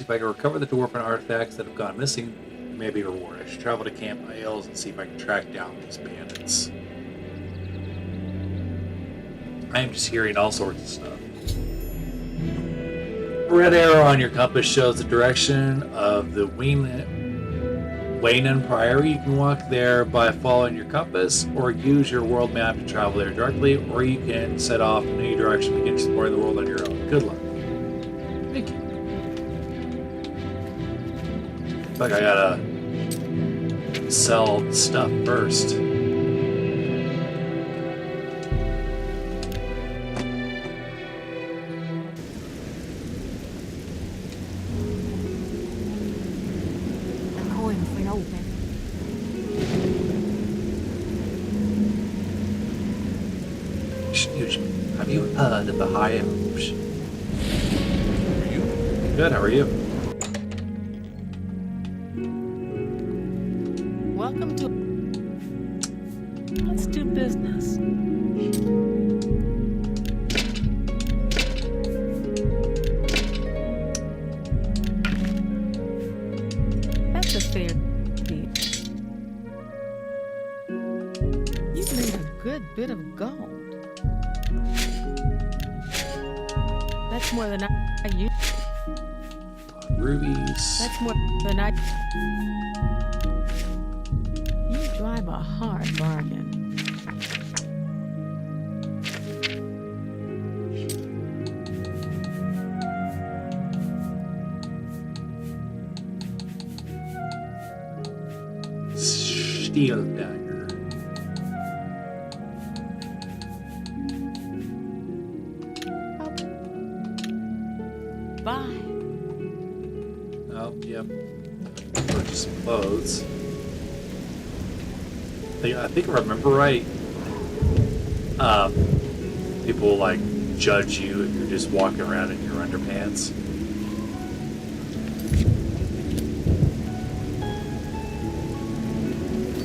I can recover the dwarven artifacts that have gone missing, there may be a reward. I should travel to Camp Isles and see if I can track down these bandits. I am just hearing all sorts of stuff. Red arrow on your compass shows the direction of the Waynan Priory. You can walk there by following your compass, or use your world map to travel there directly, or you can set off in a new direction and begin exploring the world on your own. Good luck. Thank you. Looks like I gotta sell stuff first. Have you heard of the High Elves? Are you? Good, how are you? Welcome to... Let's do business. That's a fair deal. You've made a good bit of gold. That's more than I used. Rubies. That's more than I... You drive a hard bargain. Steel dagger. Goodbye. Oh, yep. Purchase some clothes. I think I remember right. People like judge you if you're just walking around in your underpants.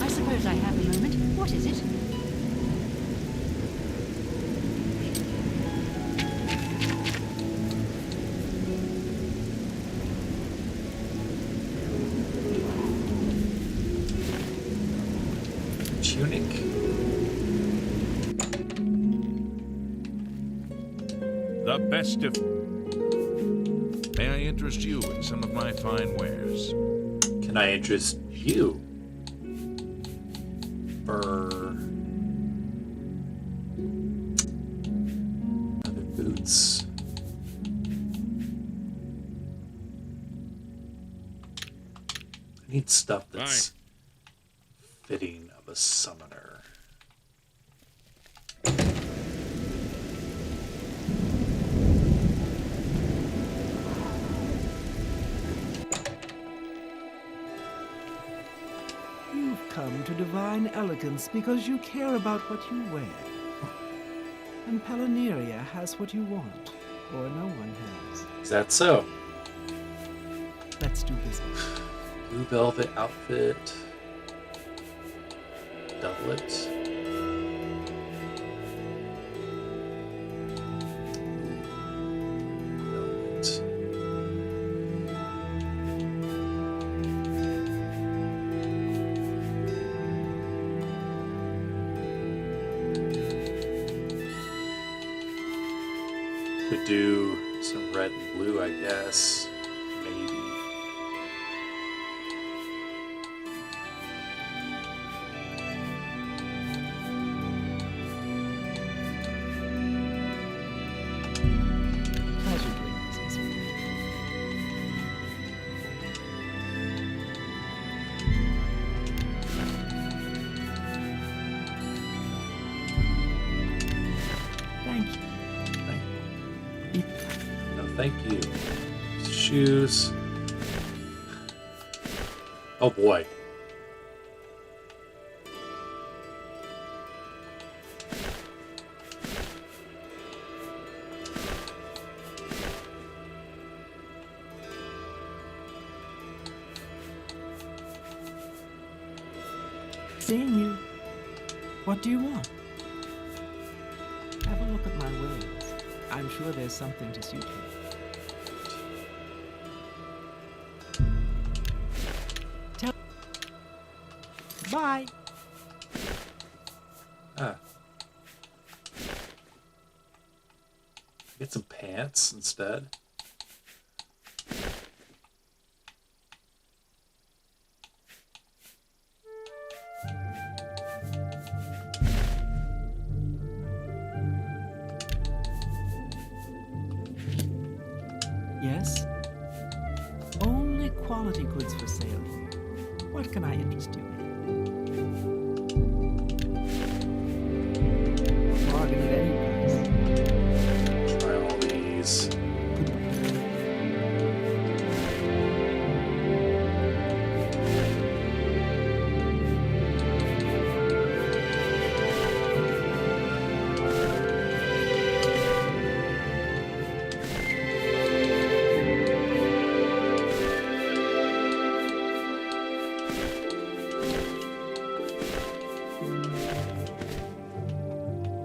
I suppose I have a moment. What is it? Tunic. The best of... May I interest you in some of my fine wares? Can I interest you? For other boots. I need stuff that's fitting of a summoner. You've come to divine elegance because you care about what you wear. And Palaneria has what you want, or no one has. Is that so? Let's do business. Blue velvet outfit. Doublet. Velvet. Could do some red and blue, I guess. Maybe. Pleasure doing business with you. Thank you. No, thank you. Shoes. Oh boy. Seeing you. What do you want? Have a look at my wares. I'm sure there's something to suit you. Bye. Ah. Get some pants instead. Yes? Only quality goods for sale here. What can I interest you in? Bargain at any price. Try all these.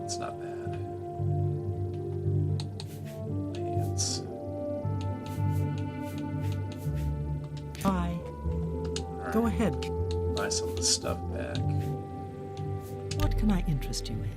It's not bad. Pants. Bye. Alright. Go ahead. Buy some of the stuff back. What can I interest you in?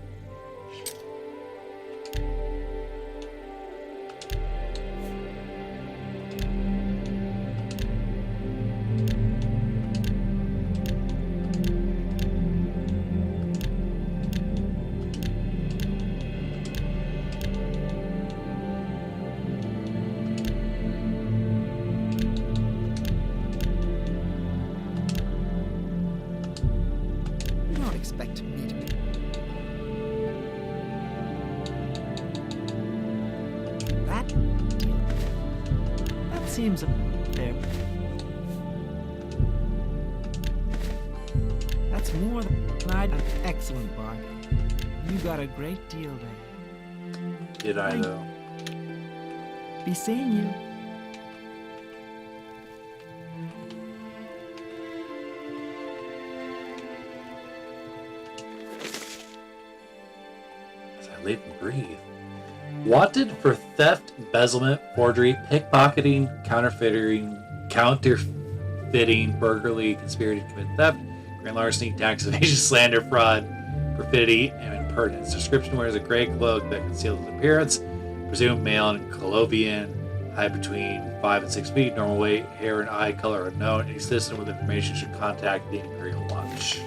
You don't expect me to be... seems fair. That's more than I'd an excellent bargain. You got a great deal there. Did I, though? Be seeing you. As I live and breathe. Wanted for theft, embezzlement, forgery, pickpocketing, counterfeiting, burglary, conspiracy to commit theft, grand larceny, tax evasion, slander, fraud, perfidy, and impertinence. Description: wears a gray cloak that conceals his appearance. Presumed male and Colovian. Height between 5 and 6 feet. Normal weight, hair and eye color unknown. Any citizen with information should contact the Imperial Watch.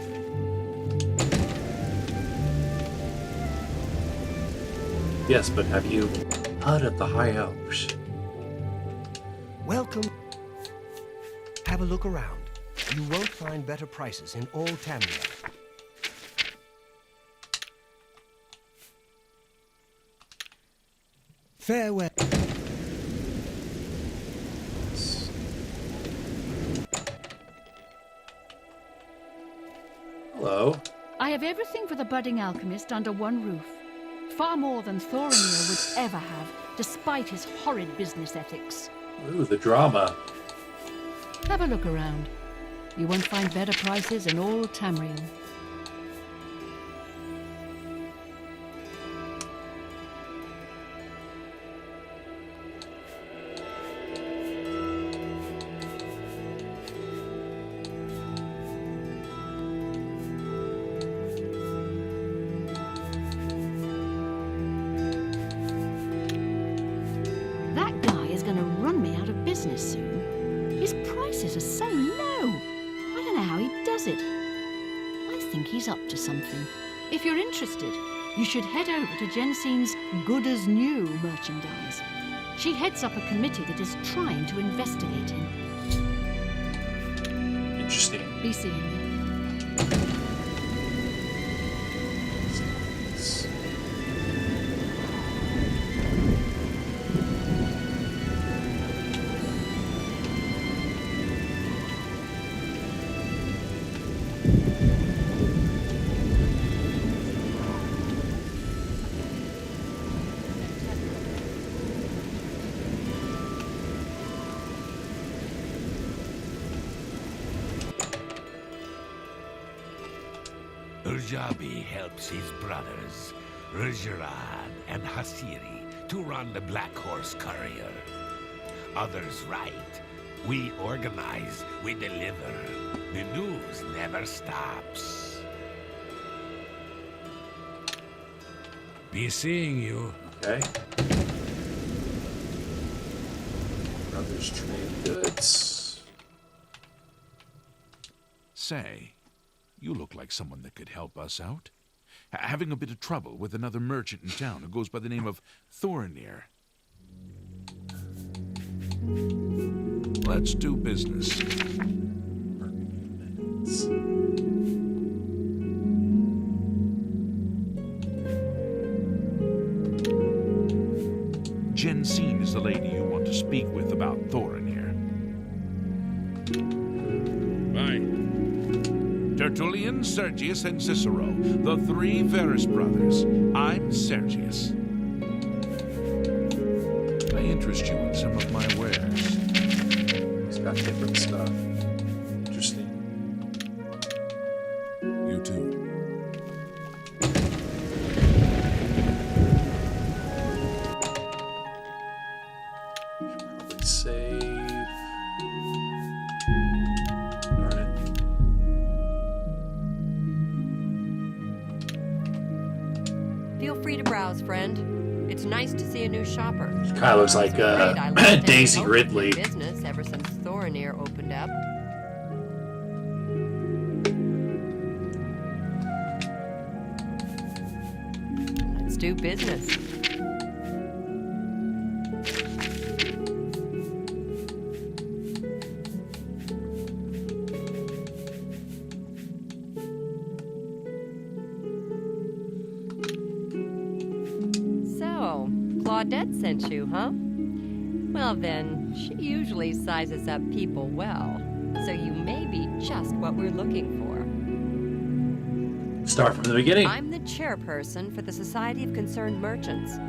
Yes, but have you heard of the High Elves? Welcome. Have a look around. You won't find better prices in all Tamriel. Farewell. Hello. I have everything for the budding alchemist under one roof. Far more than Thorinir would ever have, despite his horrid business ethics. Ooh, the drama. Have a look around. You won't find better prices in all Tamriel. That guy is going to run me out of business soon. His prices are so low. I don't know how he does it. I think he's up to something. If you're interested, you should head over to Jensen's Good as New merchandise. She heads up a committee that is trying to investigate him. Interesting. Be seeing you. Urjabi helps his brothers, Rujarad and Hasiri, to run the Black Horse Courier. Others write. We organize, we deliver. The news never stops. Be seeing you. Okay. Brothers trade goods. Say, you look like someone that could help us out. Having a bit of trouble with another merchant in town who goes by the name of Thorinir. Let's do business. Jensine is the lady you want to speak with about Thorinir. Bye. Tertullian, Sergius, and Cicero, the three Varus brothers. I'm Sergius. I interest you in some of my wares. He's got different stuff. Interesting. You too. Probably save. Darn it. Feel free to browse, friend. It's nice to see a new shopper. Kind of looks like Afraid I lost any Daisy hope in Ridley. business ever since Thorinir opened up. Let's do business. So, Claudette sent you, huh? Well then, she usually sizes up people well, so you may be just what we're looking for. Start from the beginning. I'm the chairperson for the Society of Concerned Merchants.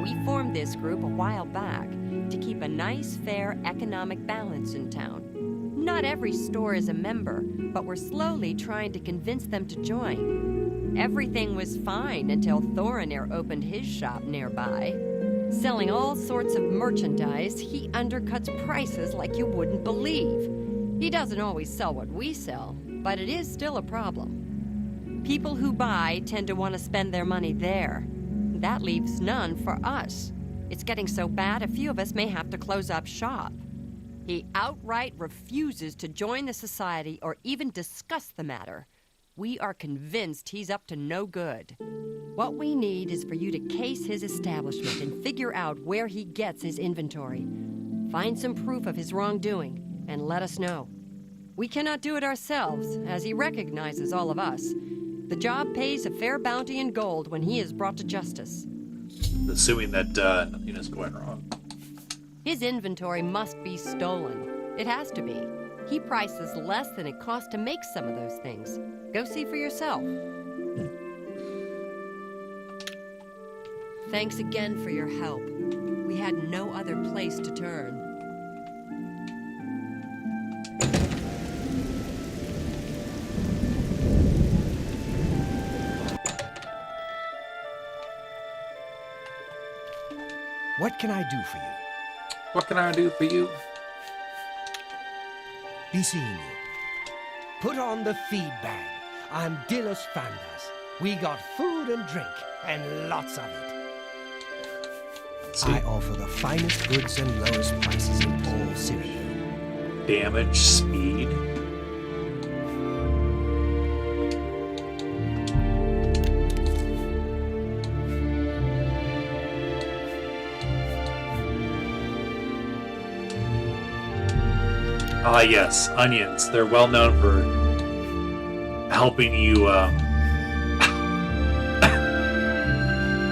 We formed this group a while back to keep a nice, fair economic balance in town. Not every store is a member, but we're slowly trying to convince them to join. Everything was fine until Thorinir opened his shop nearby. Selling all sorts of merchandise, he undercuts prices like you wouldn't believe. He doesn't always sell what we sell, but it is still a problem. People who buy tend to want to spend their money there. That leaves none for us. It's getting so bad, a few of us may have to close up shop. He outright refuses to join the society or even discuss the matter. We are convinced he's up to no good. What we need is for you to case his establishment and figure out where he gets his inventory. Find some proof of his wrongdoing and let us know. We cannot do it ourselves, as he recognizes all of us. The job pays a fair bounty in gold when he is brought to justice. Assuming that nothing is going wrong. His inventory must be stolen. It has to be. He prices less than it costs to make some of those things. Go see for yourself. Thanks again for your help. We had no other place to turn. What can I do for you? What can I do for you? Be seeing you. Put on the feed bag. I'm Dilos Fandas. We got food and drink, and lots of it. I offer the finest goods and lowest prices in all Syria. Damage, speed. Ah, yes, onions. They're well known for helping you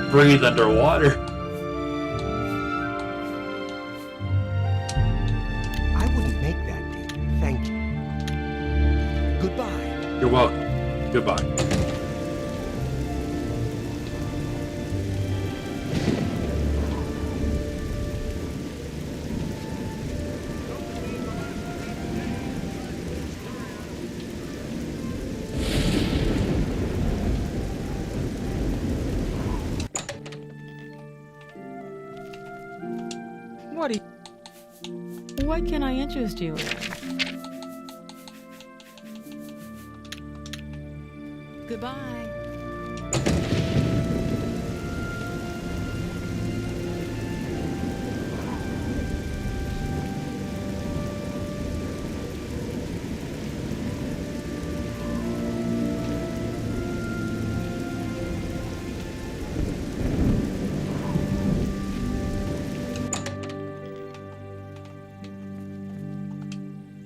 breathe underwater. I wouldn't make that deal. Thank you. Goodbye. You're welcome. Goodbye. What can I interest you in? Goodbye.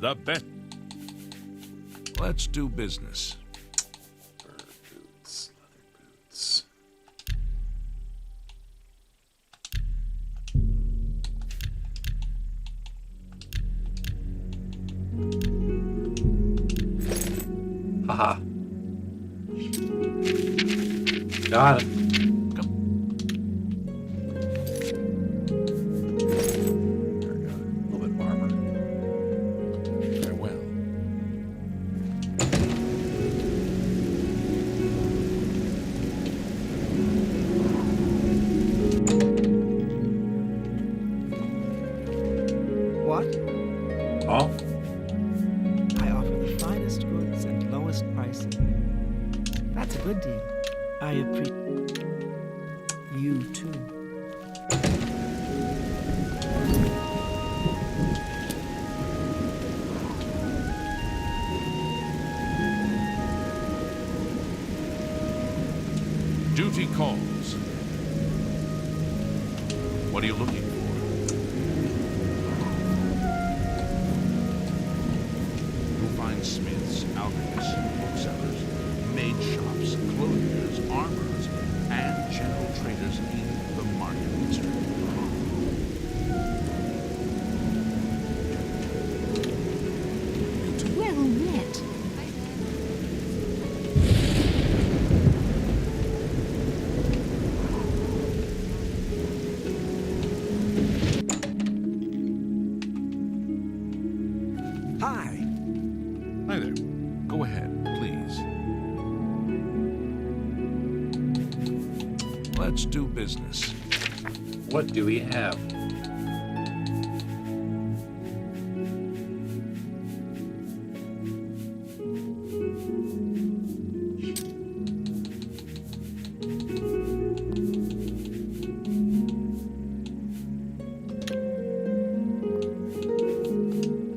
The bet. Let's do business. Fur boots, leather boots. Haha. Got it. What? Oh? I offer the finest goods and lowest prices. That's a good deal. I appreciate you too. Duty calls. What are you looking for? You'll find smiths, alchemists, booksellers, maid shops, clothiers, armorers, and general traders in the market district. Let's do business. What do we have?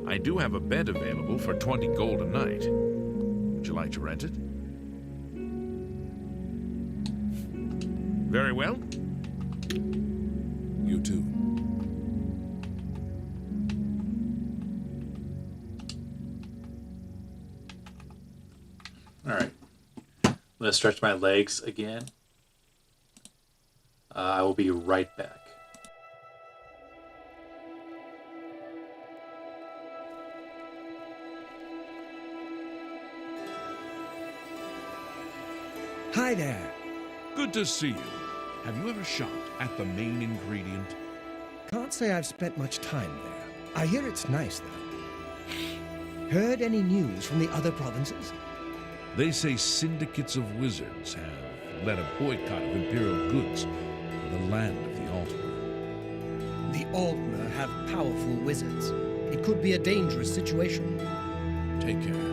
I do have a bed available for 20 gold a night. Would you like to rent it? Very well. You too. All right. I'm going to stretch my legs again. I will be right back. Hi there. Good to see you. Have you ever shopped at the main ingredient? Can't say I've spent much time there. I hear it's nice, though. Heard any news from the other provinces? They say syndicates of wizards have led a boycott of Imperial goods in the land of the Altmer. The Altmer have powerful wizards. It could be a dangerous situation. Take care.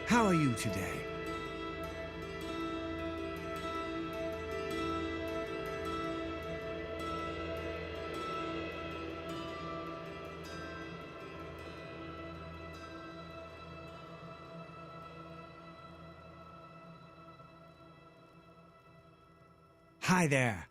How are you today? Hi there.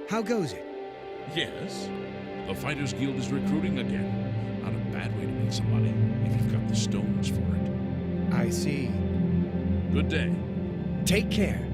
How goes it? Yes. The Fighters Guild is recruiting again. Not a bad way to meet somebody, if you've got the stones for it. I see. Good day. Take care.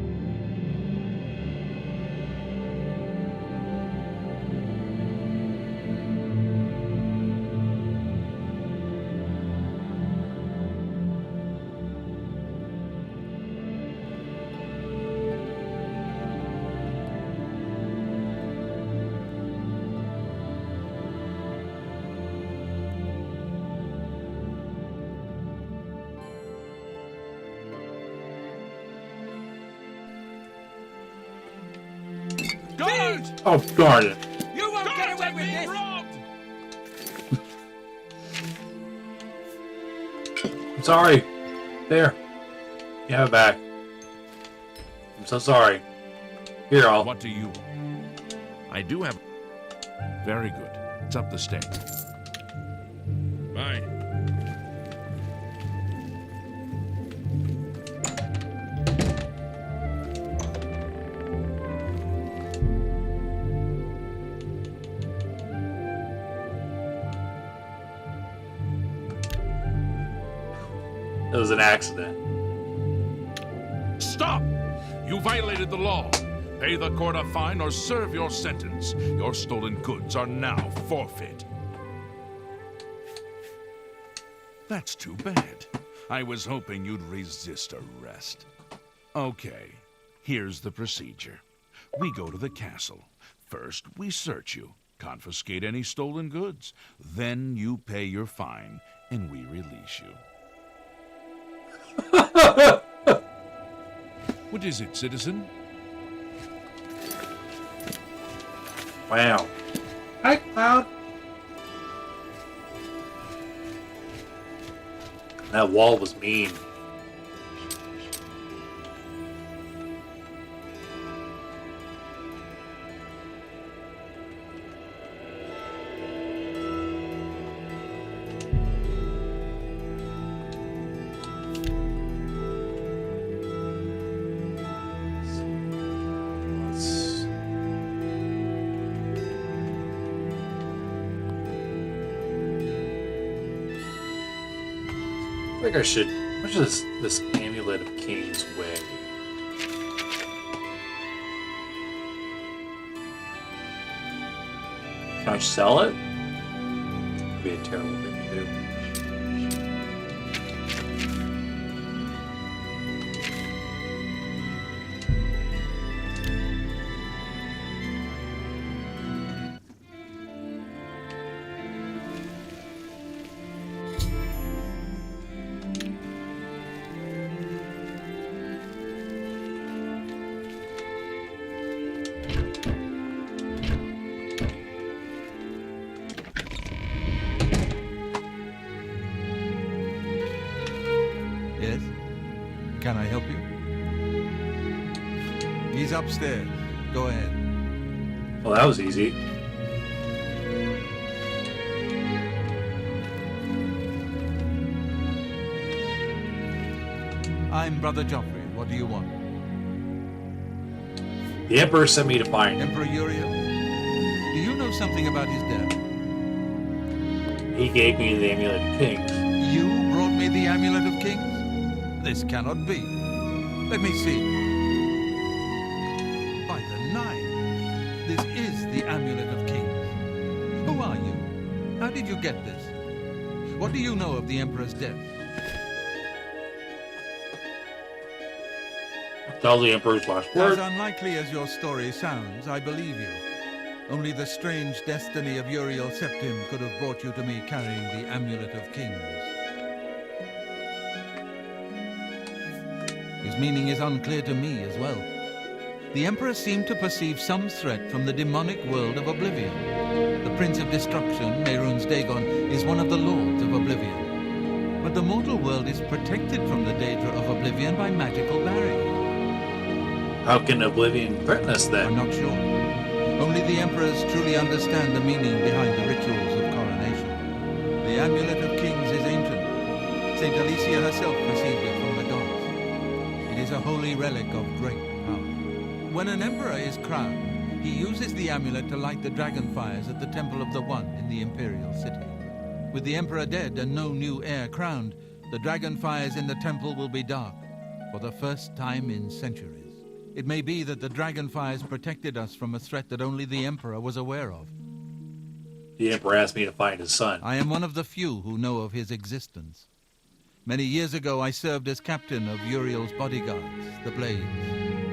Guards! Oh, darn it. You won't get away with this! I'm sorry. There. You have it back. so sorry. Here, I'll... What do you want? I do have... Very good. It's up the stairs. Bye. It was an accident. Stop! You violated the law. Pay the court a fine or serve your sentence. Your stolen goods are now forfeit. That's too bad. I was hoping you'd resist arrest. Okay, here's the procedure. We go to the castle. First, we search you, confiscate any stolen goods. Then you pay your fine, and we release you. What is it, citizen? Wow. Hi, Cloud. That wall was mean. I think I should. How much is this amulet of kings weigh? Can I sell it? That'd be a terrible thing to do. Yes? Can I help you? He's upstairs. Go ahead. Well, that was easy. I'm Brother Joffrey. What do you want? The Emperor sent me to find him. Emperor Uriel? Do you know something about his death? He gave me the amulet of kings. You brought me the Amulet of Kings? This cannot be. Let me see. By the Nine, this is the Amulet of Kings. Who are you? How did you get this? What do you know of the Emperor's death? Tell the Emperor's last As word. unlikely as your story sounds, I believe you. Only the strange destiny of Uriel Septim could have brought you to me carrying the Amulet of Kings. His meaning is unclear to me as well. The Emperor seemed to perceive some threat from the demonic world of Oblivion. The Prince of Destruction, Mehrunes Dagon, is one of the Lords of Oblivion. But the mortal world is protected from the Daedra of Oblivion by magical barriers. How can Oblivion threaten us then? I'm not sure. Only the Emperors truly understand the meaning behind the rituals of coronation. The Amulet of Kings is ancient. Saint Alicia herself received it from the gods. It is a holy relic of great power. When an emperor is crowned, he uses the amulet to light the dragon fires at the Temple of the One in the Imperial City. With the Emperor dead and no new heir crowned, the dragon fires in the temple will be dark for the first time in centuries. It may be that the dragon fires protected us from a threat that only the Emperor was aware of. The Emperor asked me to find his son. I am one of the few who know of his existence. Many years ago, I served as captain of Uriel's bodyguards, the Blades.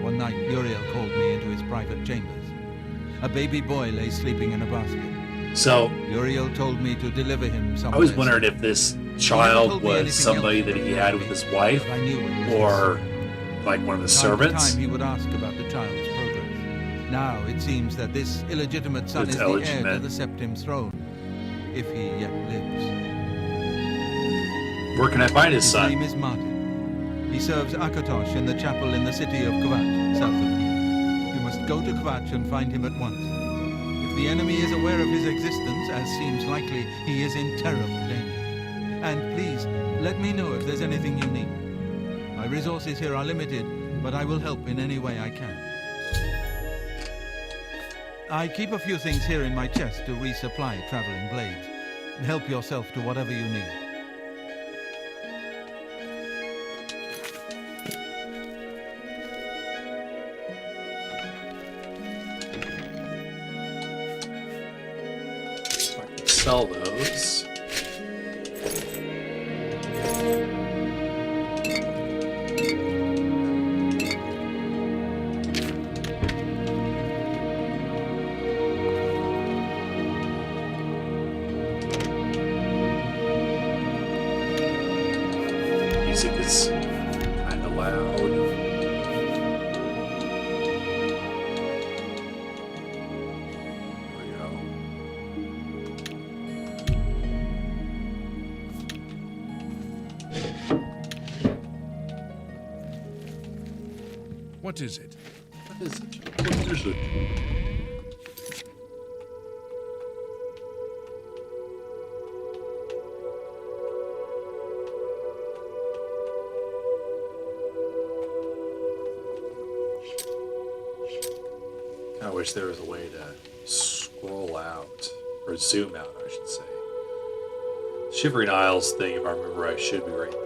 One night, Uriel called me into his private chambers. A baby boy lay sleeping in a basket. So, Uriel told me to deliver him somewhere. I was wondering if this child was somebody that he had with his wife, or like one of the servants. Time he would ask about the child's progress. Now it seems that this illegitimate son is the heir to the Septim throne, if he yet lives. Where can I find his son? His name is Martin. He serves Akatosh in the chapel in the city of Kvatch, south of here. You must go to Kvatch and find him at once. If the enemy is aware of his existence, as seems likely, he is in terrible danger. And please, let me know if there's anything you need. My resources here are limited, but I will help in any way I can. I keep a few things here in my chest to resupply traveling blades. Help yourself to whatever you need. Sell those. Music is kind of loud. There we go. What is it? What is it? What is it? I wish there was a way to scroll out, or zoom out, I should say. Shivering Isles thing, if I remember right, should be right there.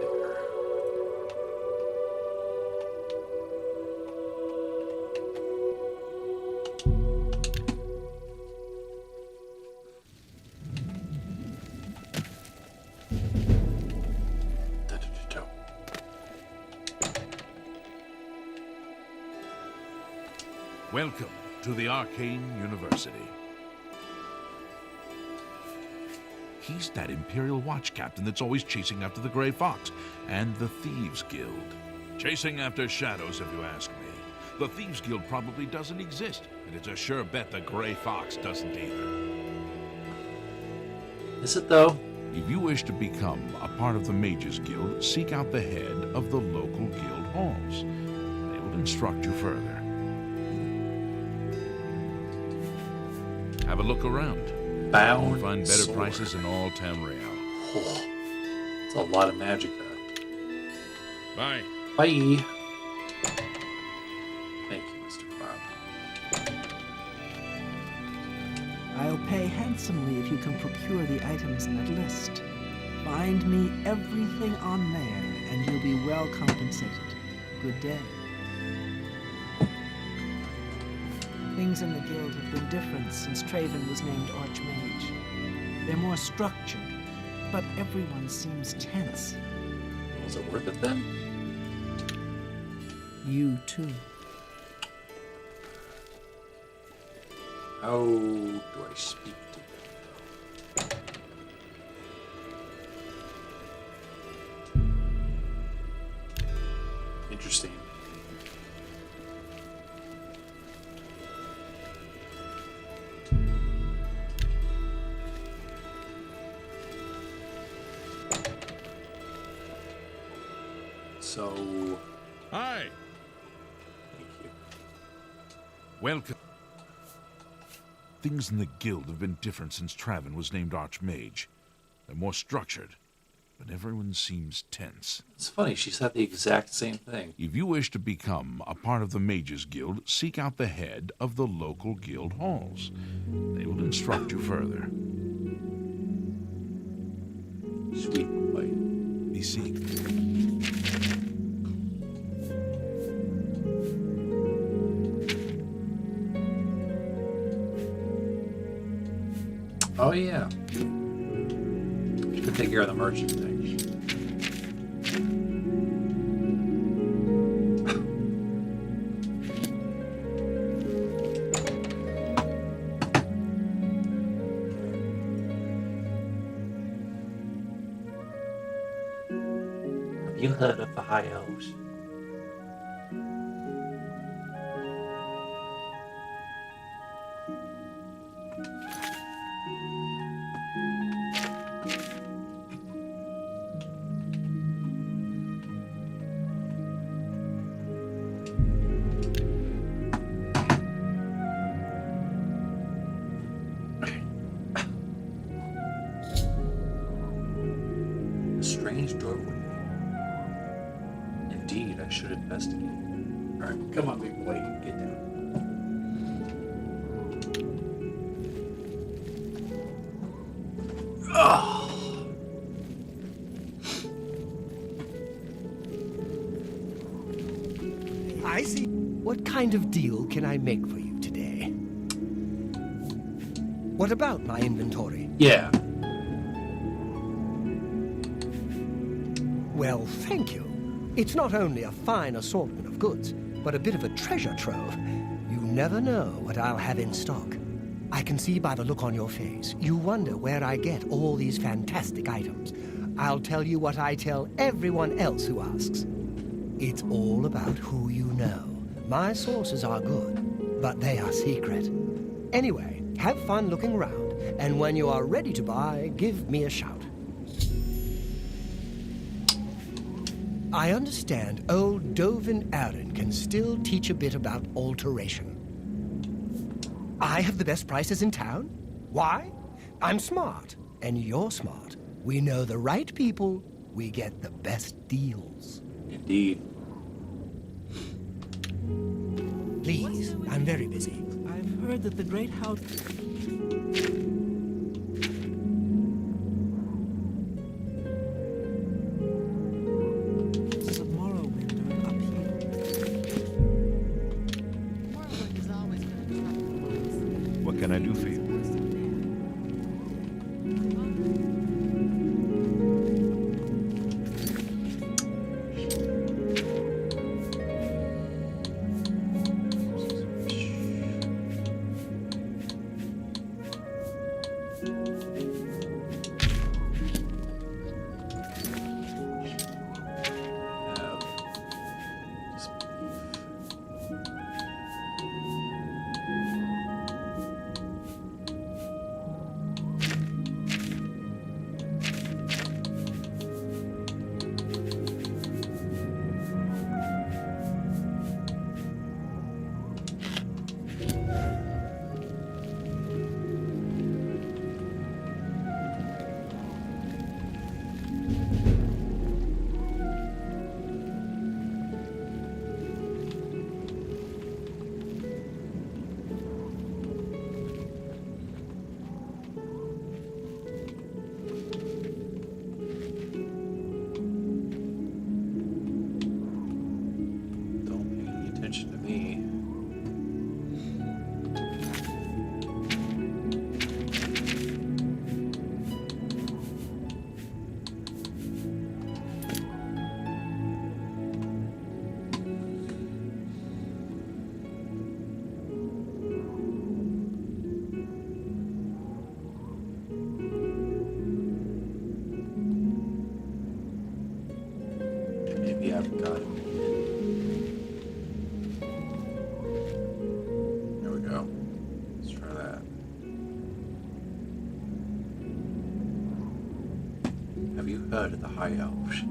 Da-da-da-da. Welcome to the Arcane University. He's that Imperial Watch captain that's always chasing after the Grey Fox and the Thieves Guild. Chasing after shadows, if you ask me. The Thieves Guild probably doesn't exist, and it's a sure bet the Grey Fox doesn't either. Is it though? If you wish to become a part of the Mages Guild, seek out the head of the local guild halls. They will instruct you further. Have a look around. Bound You'll find better sword. prices in all Tamriel. Oh, it's a lot of magicka. Bye. Bye. Thank you, Mr. Bob. I'll pay handsomely if you can procure the items in that list. Find me everything on there, and you'll be well compensated. Good day. Things in the guild have been different since Traven was named Archmage. They're more structured, but everyone seems tense. Was it worth it then? You too. How do I speak to them? Interesting. So, Hi. thank you. Welcome. Things in the guild have been different since Traven was named Archmage. They're more structured, but everyone seems tense. It's funny, she said the exact same thing. If you wish to become a part of the Mages Guild, seek out the head of the local guild halls. They will instruct you further. Sweet boy. Be seeing. Oh yeah. You could take care of the merchant thing. Have you heard of the High Elves? A strange doorway. Indeed, I should investigate. Alright, come on, big boy. Get down. I see. What kind of deal can I make for you today? What about my inventory? Yeah. Well, thank you. It's not only a fine assortment of goods, but a bit of a treasure trove. You never know what I'll have in stock. I can see by the look on your face, you wonder where I get all these fantastic items. I'll tell you what I tell everyone else who asks. It's all about who you know. My sources are good, but they are secret. Anyway, have fun looking around, and when you are ready to buy, give me a shout. I understand old Dovin Aaron can still teach a bit about alteration. I have the best prices in town? Why? I'm smart, and you're smart. We know the right people, we get the best deals. Indeed. Please, I'm very busy. I've heard that the great house... This is a Morrowind or an upheaval. Morrowind is always going to attract the What can I do for you? Maybe I've got it. There we go. Let's try that. Have you heard of the High Elves?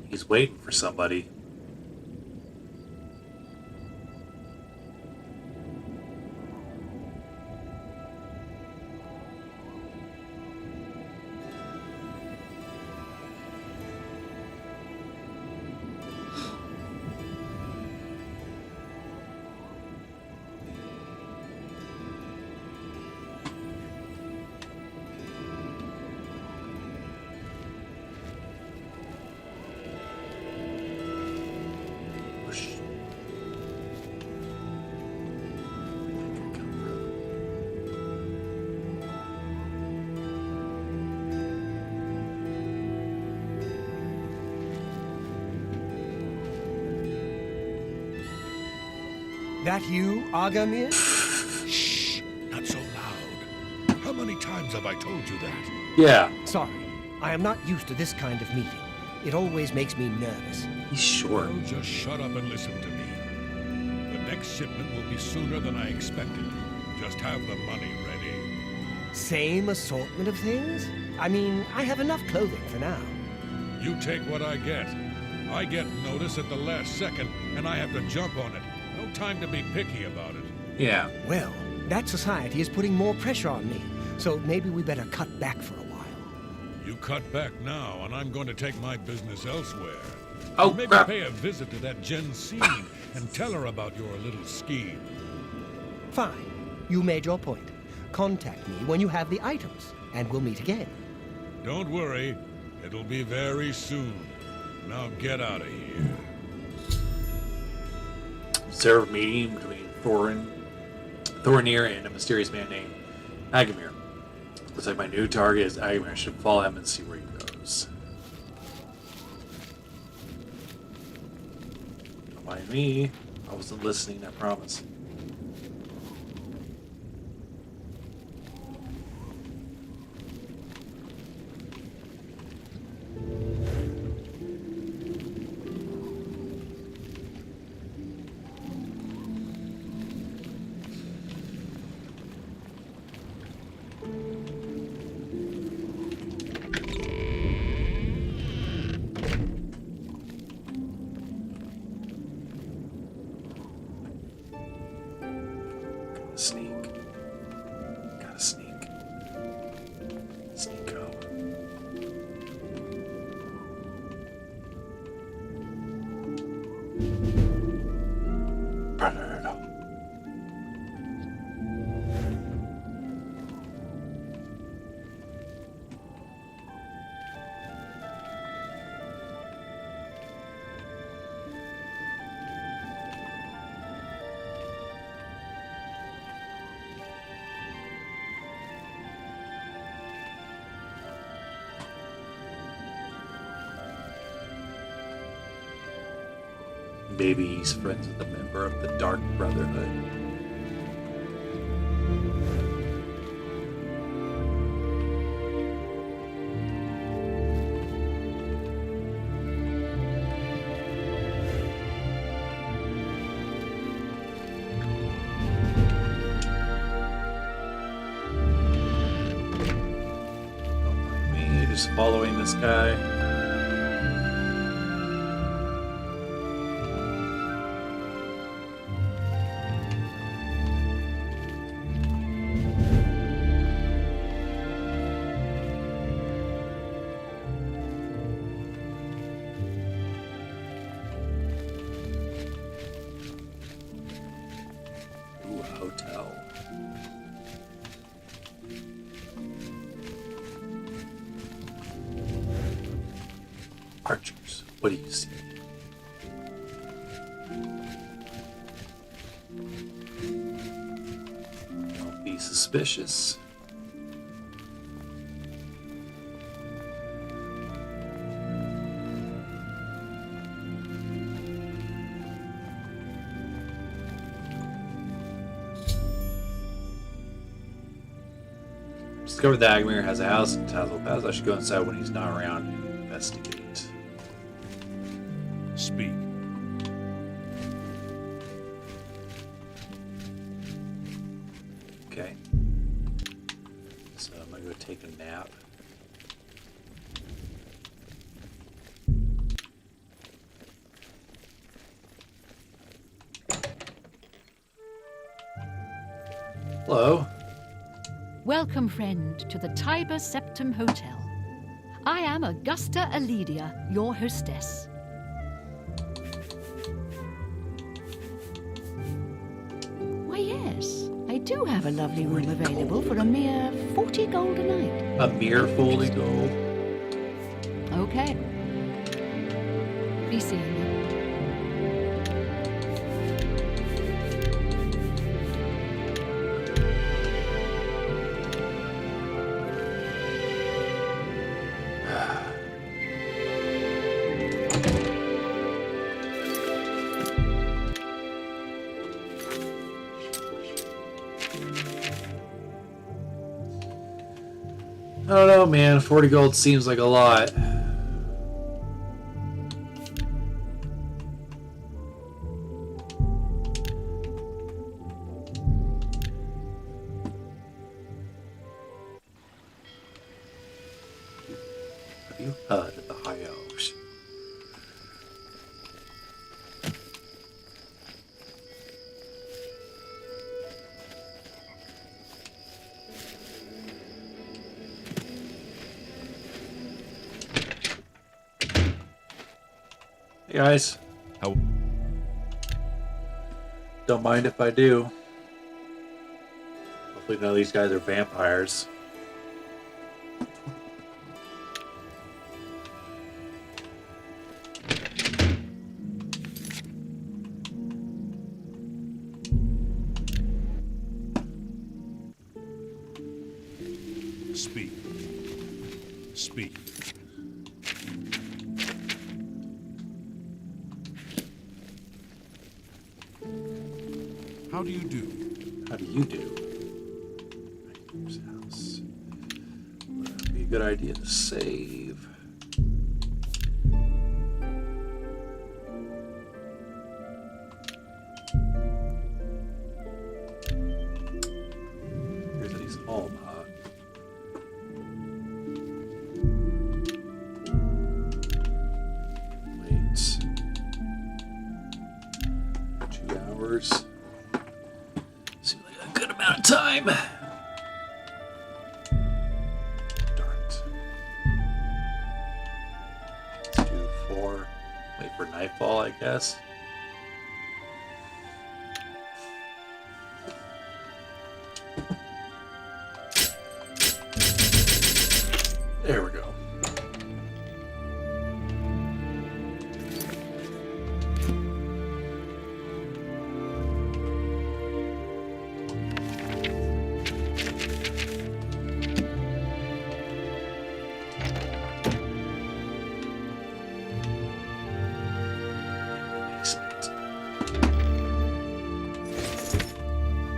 He's waiting for somebody. That you, Agamir? Shh! Not so loud. How many times have I told you that? Yeah. Sorry, I am not used to this kind of meeting. It always makes me nervous. He's short. Oh, just shut up and listen to me. The next shipment will be sooner than I expected. Just have the money ready. Same assortment of things? I mean, I have enough clothing for now. You take what I get. I get notice at the last second, and I have to jump on it. No time to be picky about it. Yeah. Well, that society is putting more pressure on me, so maybe we better cut back for a while. You cut back now, and I'm going to take my business elsewhere. Oh, Or maybe crap. pay a visit to that Jensine and tell her about your little scheme. Fine. You made your point. Contact me when you have the items, and we'll meet again. Don't worry. It'll be very soon. Now get out of here. Observe a meeting between Thornir and a mysterious man named Agamir. Looks like my new target is Agamir. I should follow him and see where he goes. Don't mind me. I wasn't listening, I promise. Sneak. Gotta sneak. Sneak out. Predator. Maybe he's friends with a member of the Dark Brotherhood. Don't mind me, just following this guy. Ooh, a hotel. Archers, what do you see? Don't be suspicious. Discovered that Agamir has a house in Tazal Pass. I should go inside when he's not around and investigate. Speak. Okay. So I'm gonna go take a nap. Hello. Welcome, friend, to the Tiber Septum Hotel. I am Augusta Aledia, your hostess. Why, yes, I do have a lovely room available for a mere 40 gold a night. A mere 40 gold. Okay. Be seeing you. I don't know, man. 40 gold seems like a lot. You heard of the High Oaks. Hey guys. How? Don't mind if I do. Hopefully none of these guys are vampires. Speak. Speak. How do you do? How do you do? Here's the house. Would be a good idea to save. Here's his home, huh? Wait. 2 hours. Seems like a good amount of time. Darn it. Let's do 4. Wait for nightfall, I guess. There we go.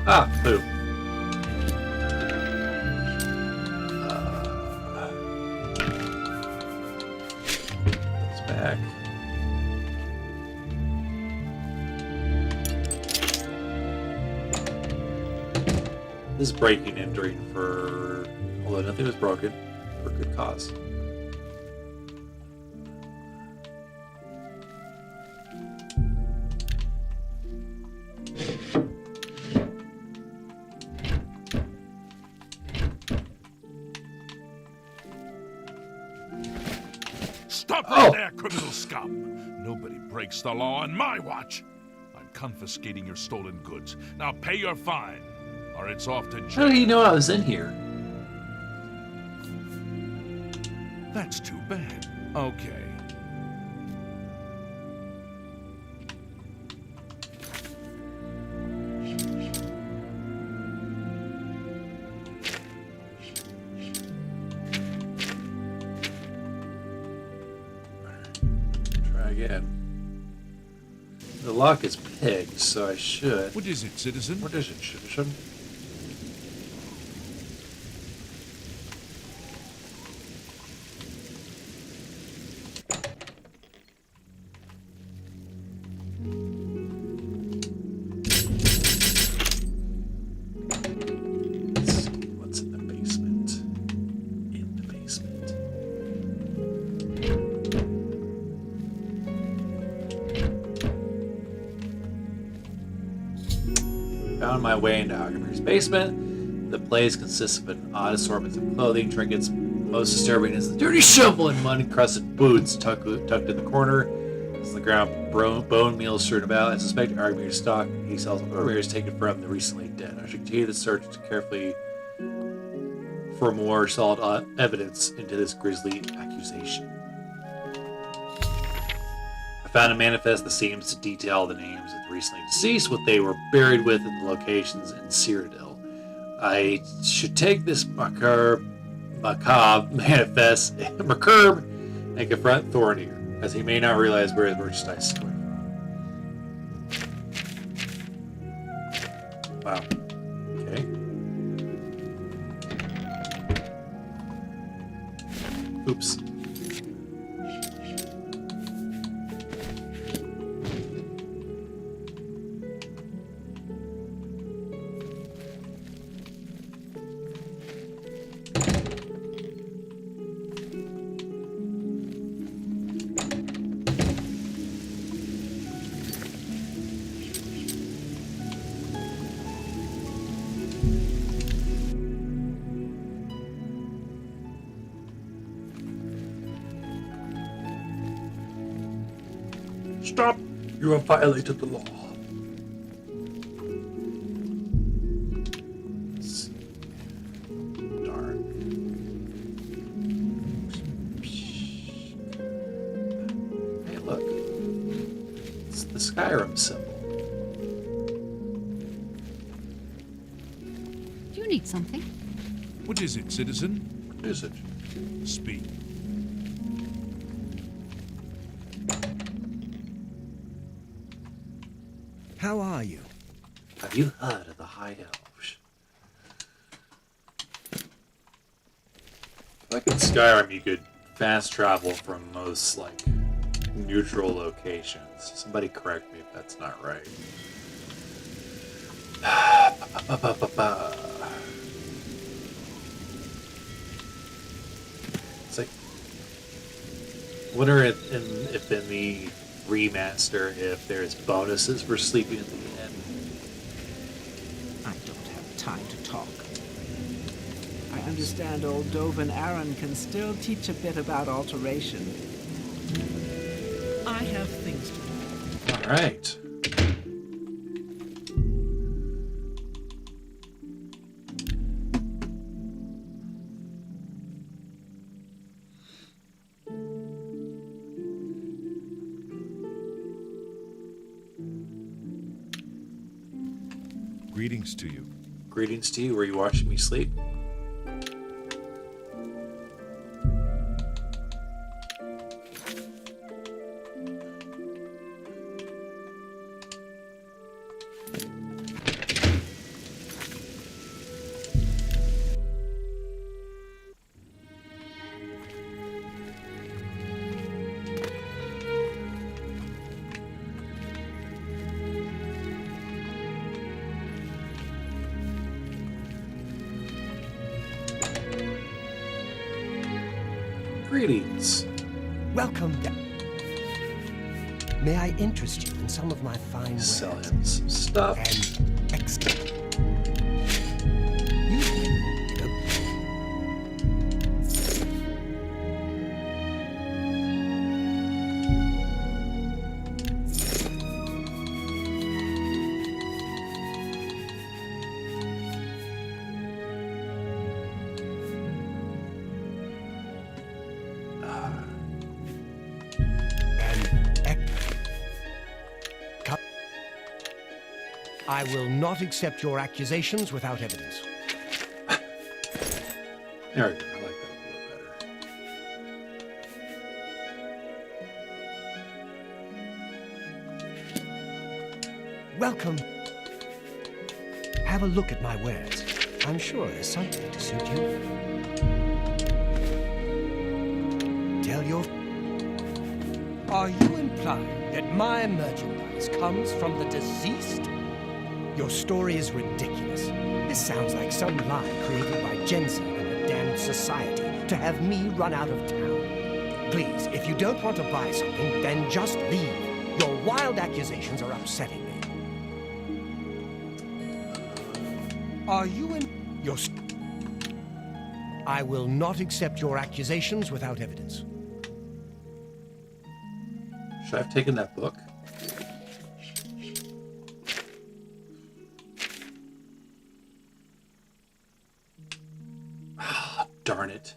Ah, boo. Goes back. This is breaking and entering for, although nothing was broken, for good cause. Stop right there, criminal scum! Nobody breaks the law on my watch. I'm confiscating your stolen goods. Now pay your fine, or it's off to How jail. did he know I was in here? That's too bad. Okay. Try again. The lock is pegged, so I should. What is it, citizen? What is it, citizen? Let's see what's in the basement. In the basement. Found my way into Alchemy's basement. The place consists of an odd assortment of clothing, trinkets. Most disturbing is the dirty shovel and mud-encrusted boots tucked in the corner. As the ground bone meal strewn about, I suspect Argmir's stock he sells Argmir is taken from the recently dead. I should continue the search to carefully for more solid evidence into this grisly accusation. I found a manifest that seems to detail the names of the recently deceased, what they were buried with, and the locations in Cyrodiil. I should take this macabre manifest and confront Thornir, as he may not realize where his merchandise is going. Wow. Okay. Oops. Stop! You have violated the law. Darn. Hey, look. It's the Skyrim symbol. Do you need something? What is it, citizen? What is it? Speak. How are you? Have you heard of the High Elves? Like in Skyrim, you could fast travel from most, like, neutral locations. Somebody correct me if that's not right. It's like, wonder if in the remaster, if there's bonuses for sleeping at the end. I don't have time to talk. I understand old Dovin Aaron can still teach a bit about alteration. I have things to do. All right. Greetings to you. Greetings to you. Were you watching me sleep? Greetings. Welcome back. May I interest you in some of my fine wares? Sell him some stuff. And excellent. You know, I will not accept your accusations without evidence. There we go. I like that a little better. Welcome. Have a look at my wares. I'm sure there's something to suit you. Tell your... Are you implying that my merchandise comes from the deceased? Your story is ridiculous. This sounds like some lie created by Jensen and her damned society to have me run out of town. Please, if you don't want to buy something, then just leave. Your wild accusations are upsetting me. Are you in... Your... I will not accept your accusations without evidence. Should I have taken that book? Darn it.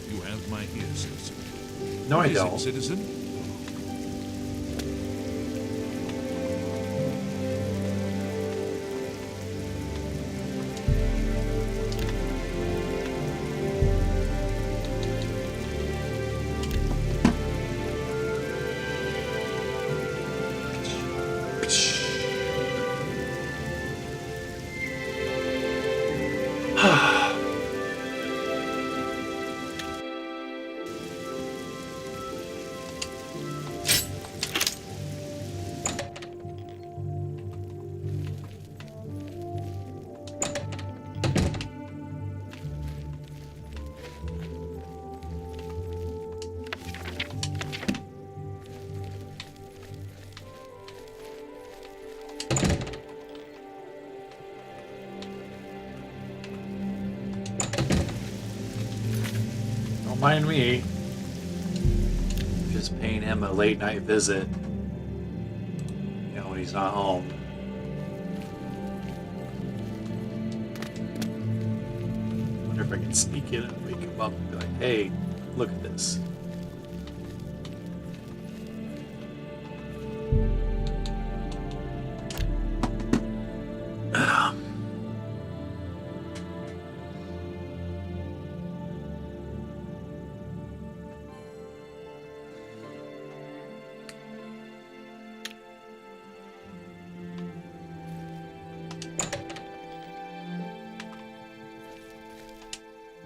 You have my ear, citizen. No, What I is don't. it, citizen? Don't mind me. Just paying him a late night visit. You know, when he's not home. Wonder if I can sneak in and wake him up and be like, hey, look at this.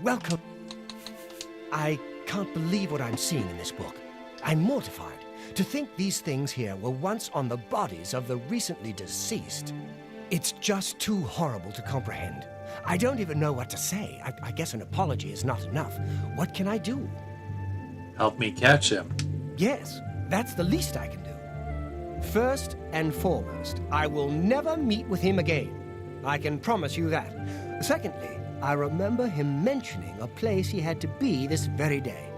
Welcome. I can't believe what I'm seeing in this book. I'm mortified to think these things here were once on the bodies of the recently deceased. It's just too horrible to comprehend. I don't even know what to say. I guess an apology is not enough. What can I do? Help me catch him. Yes, that's the least I can do. First and foremost, I will never meet with him again. I can promise you that. Secondly, I remember him mentioning a place he had to be this very day.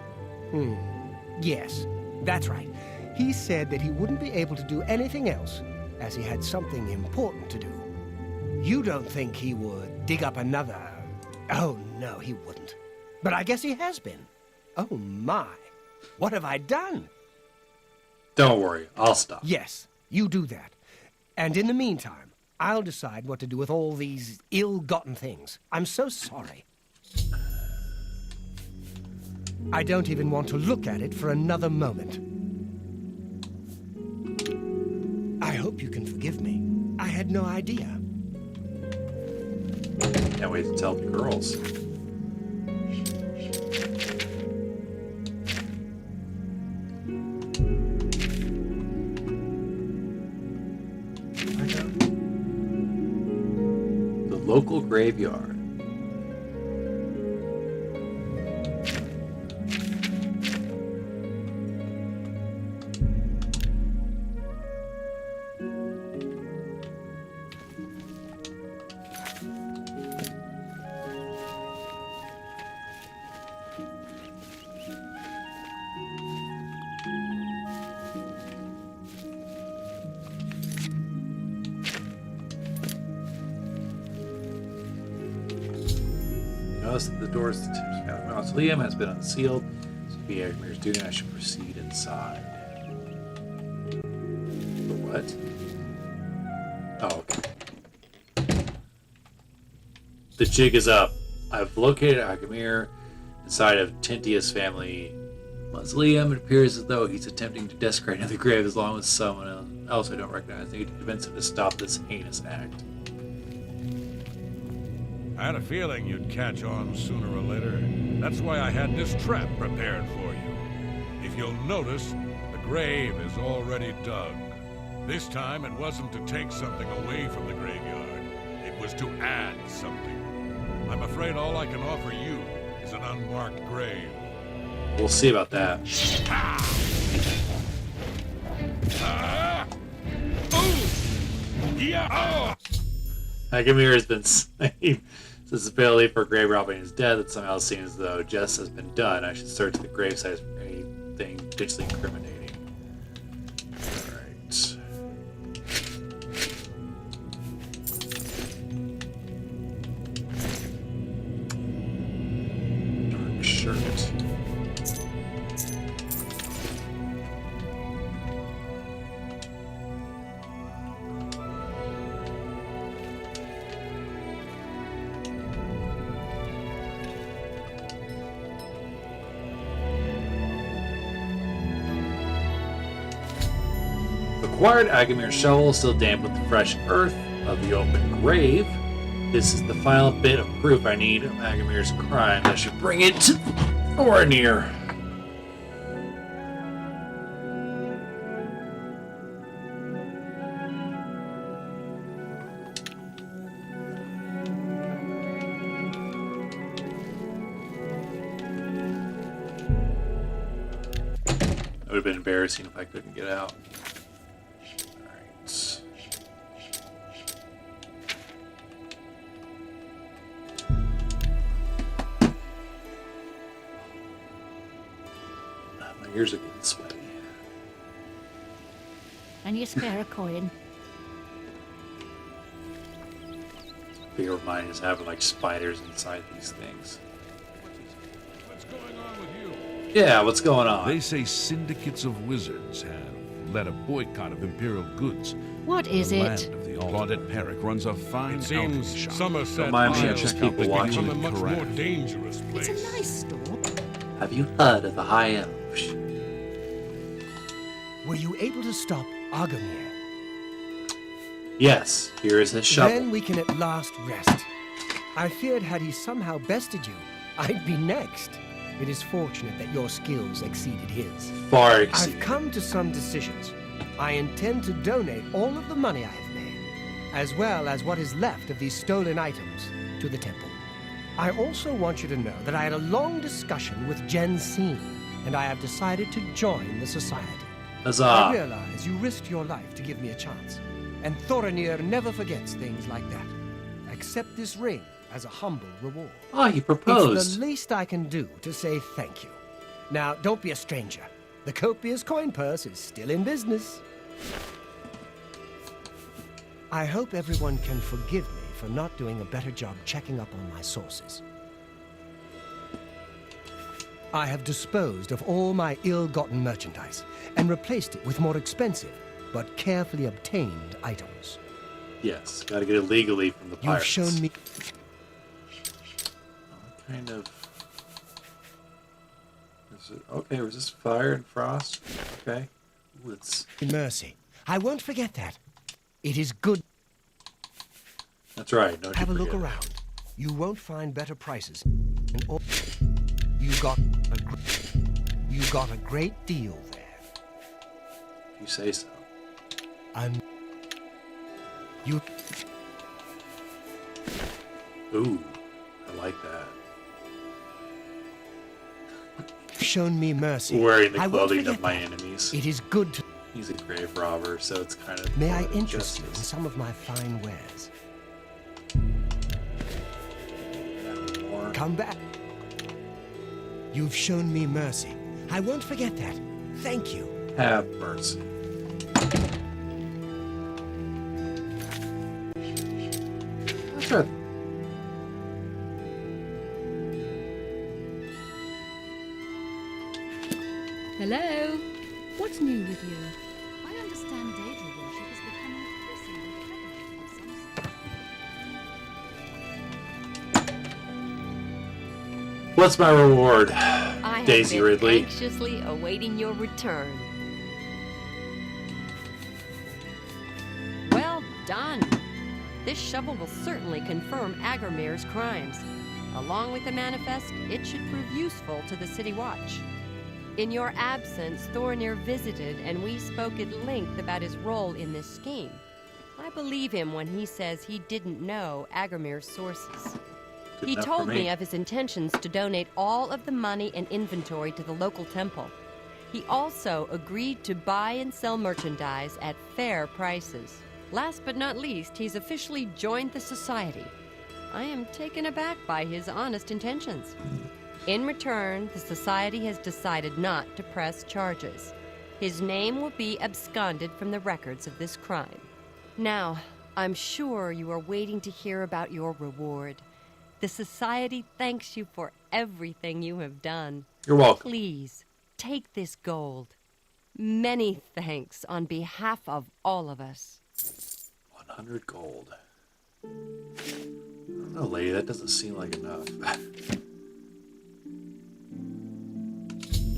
Yes, that's right. He said that he wouldn't be able to do anything else, as he had something important to do. You don't think he would dig up another... Oh, no, he wouldn't. But I guess he has been. Oh, my. What have I done? Don't worry, I'll stop. Yes, you do that. And in the meantime, I'll decide what to do with all these ill-gotten things. I'm so sorry. I don't even want to look at it for another moment. I hope you can forgive me. I had no idea. Can't wait to tell the girls. The local graveyard. Notice that the doors to the mausoleum has been unsealed. So be Agmir's duty, I should proceed inside. For what? Oh, okay. The jig is up. I've located Agmir inside of Tintia's family mausoleum. It appears as though he's attempting to desecrate another grave as long as someone else I don't recognize. I need to convince him to stop this heinous act. I had a feeling you'd catch on sooner or later. That's why I had this trap prepared for you. If you'll notice, the grave is already dug. This time, it wasn't to take something away from the graveyard. It was to add something. I'm afraid all I can offer you is an unmarked grave. We'll see about that. Agmir has been slain since the penalty for grave robbing is dead. That somehow seems as though justice has been done. I should search the gravesite for anything potentially incriminating. Alright. Dark shirt. Acquired Agamir's shovel, still damp with the fresh earth of the open grave. This is the final bit of proof I need of Agamir's crime. I should bring it to Thorinir. It would have been embarrassing if I couldn't get out. My ears are getting sweaty. And you spare a coin. Fear of mine is having like spiders inside these things. What's going on with you? Yeah, what's going on? They say syndicates of wizards have led a boycott of imperial goods. What is The it? land of the Claudette Perrick runs a fine It seems alchemy shop. Somerset Don't mind me, Isle it's just Check out people the watching. become a much Correct. more dangerous place. It's a nice store. Have you heard of the High Elves? Were you able to stop Agomir? Yes, here is his shovel. Then we can at last rest. I feared had he somehow bested you, I'd be next. It is fortunate that your skills exceeded his. Far I've exceed. come to some decisions. I intend to donate all of the money I have made, as well as what is left of these stolen items, to the temple. I also want you to know that I had a long discussion with Jensine, and I have decided to join the society. I Huzzah. realize you risked your life to give me a chance, and Thorinir never forgets things like that. Accept this ring as a humble reward. Oh, he It's proposed. the least I can do to say thank you. Now, don't be a stranger. The copious coin purse is still in business. I hope everyone can forgive me for not doing a better job checking up on my sources. I have disposed of all my ill-gotten merchandise and replaced it with more expensive but carefully obtained items. Yes, gotta get it legally from the You've pirates. shown me... What kind of... Is it... Okay, resist fire and frost. Okay. Ooh, it's... mercy. I won't forget that. It is good. That's right. Don't Have a you look forget. around. You won't find better prices. And you got a great deal there. If you say so. And you Ooh, I like that. shown me mercy. Wearing the I won't clothing forget of my that. enemies. It is good to... He's a grave robber, so it's kind of... May I poetic interest you in justice. some of my fine wares? More. Come back. You've shown me mercy. I won't forget that. Thank you. Have mercy. That's right. Hello? What's new with you? I understand Daedra worship is becoming increasingly prevalent in some... What's my reward, I have Daisy been Ridley? anxiously awaiting your return. Well done. This shovel will certainly confirm Agramir's crimes. Along with the manifest, it should prove useful to the City Watch. In your absence, Thorinir visited, and we spoke at length about his role in this scheme. I believe him when he says he didn't know Agramir's sources. Good He enough for told me of his intentions to donate all of the money and inventory to the local temple. He also agreed to buy and sell merchandise at fair prices. Last but not least, he's officially joined the society. I am taken aback by his honest intentions. In return, the society has decided not to press charges. His name will be absconded from the records of this crime. Now, I'm sure you are waiting to hear about your reward. The society thanks you for everything you have done. You're welcome. Please, take this gold. Many thanks on behalf of all of us. 100 gold. I don't know, lady. That doesn't seem like enough.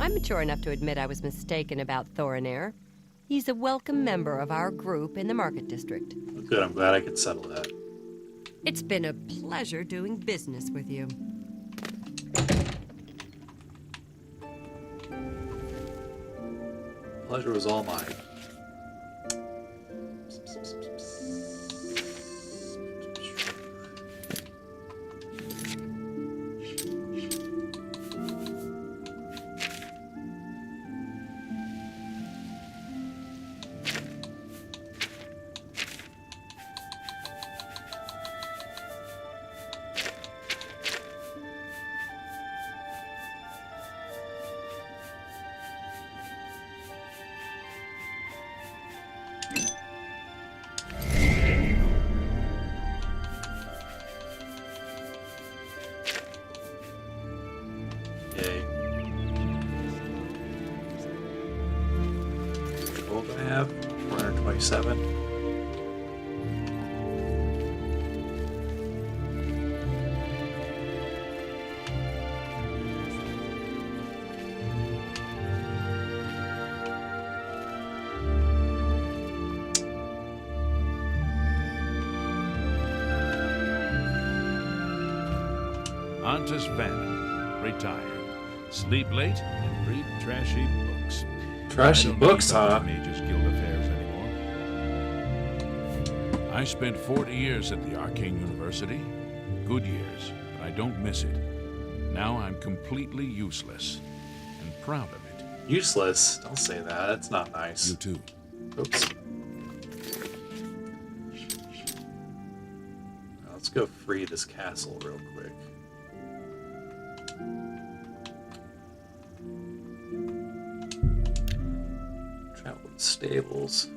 I'm mature enough to admit I was mistaken about Thorinir. He's a welcome member of our group in the Market District. Good. I'm glad I could settle that. It's been a pleasure doing business with you. Pleasure was all mine. I have? 427. Antus Vannon, retired. Sleep late and read trashy books. Trashy I don't books, keep up huh? with Mages Guild affairs anymore. I spent 40 years at the Arcane University. Good years, but I don't miss it. Now I'm completely useless and proud of it. Useless? Don't say that. That's not nice. You too. Oops. Let's go free this castle real quick. Travel to the stables.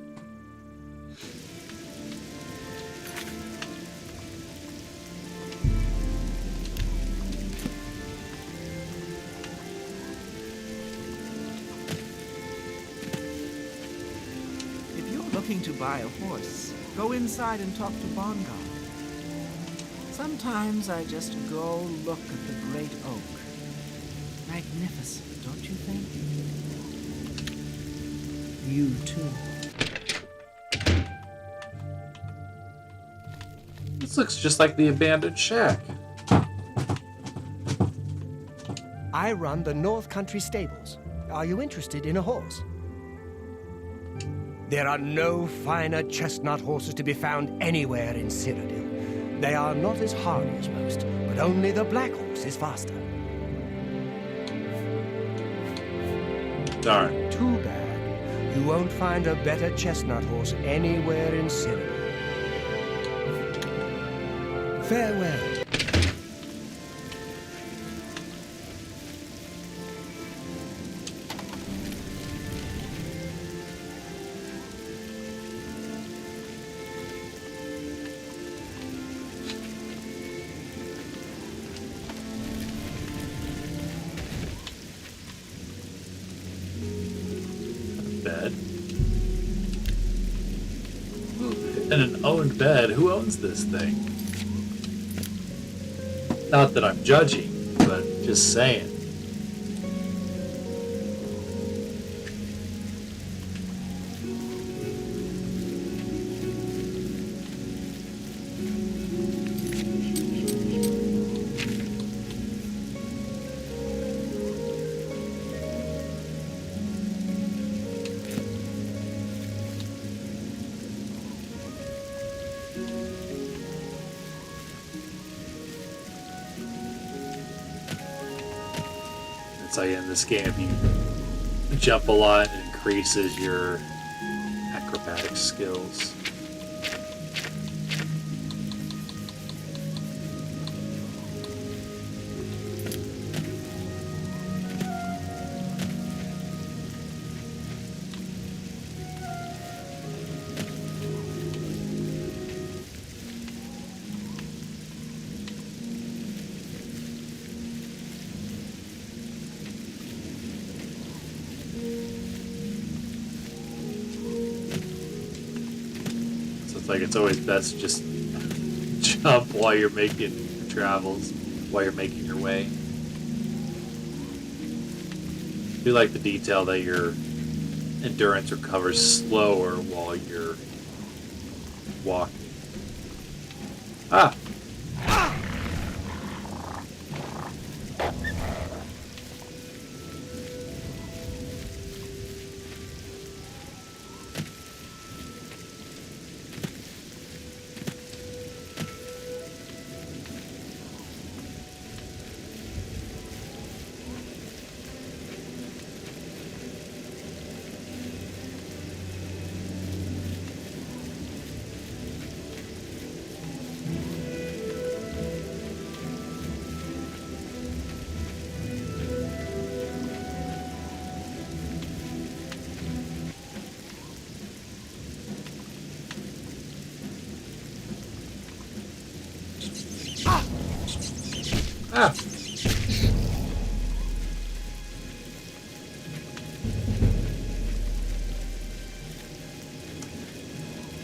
If you're looking to buy a horse, go inside and talk to Bongar. Sometimes I just go look at the great oak. Magnificent, don't you think? You too. This looks just like the abandoned shack. I run the North Country Stables. Are you interested in a horse? There are no finer chestnut horses to be found anywhere in Cyrodiil. They are not as hardy as most, but only the black horse is faster. Darn. Too bad. You won't find a better chestnut horse anywhere in Cyrodiil. Farewell. Bed. Ooh, and an owned bed. Who owns this thing? Not that I'm judging, but just saying. That's how you end this game. If you jump a lot, it increases your acrobatic skills. Like, it's always best to just jump while you're making your travels, while you're making your way. I do like the detail that your endurance recovers slower while you're walking. Ah!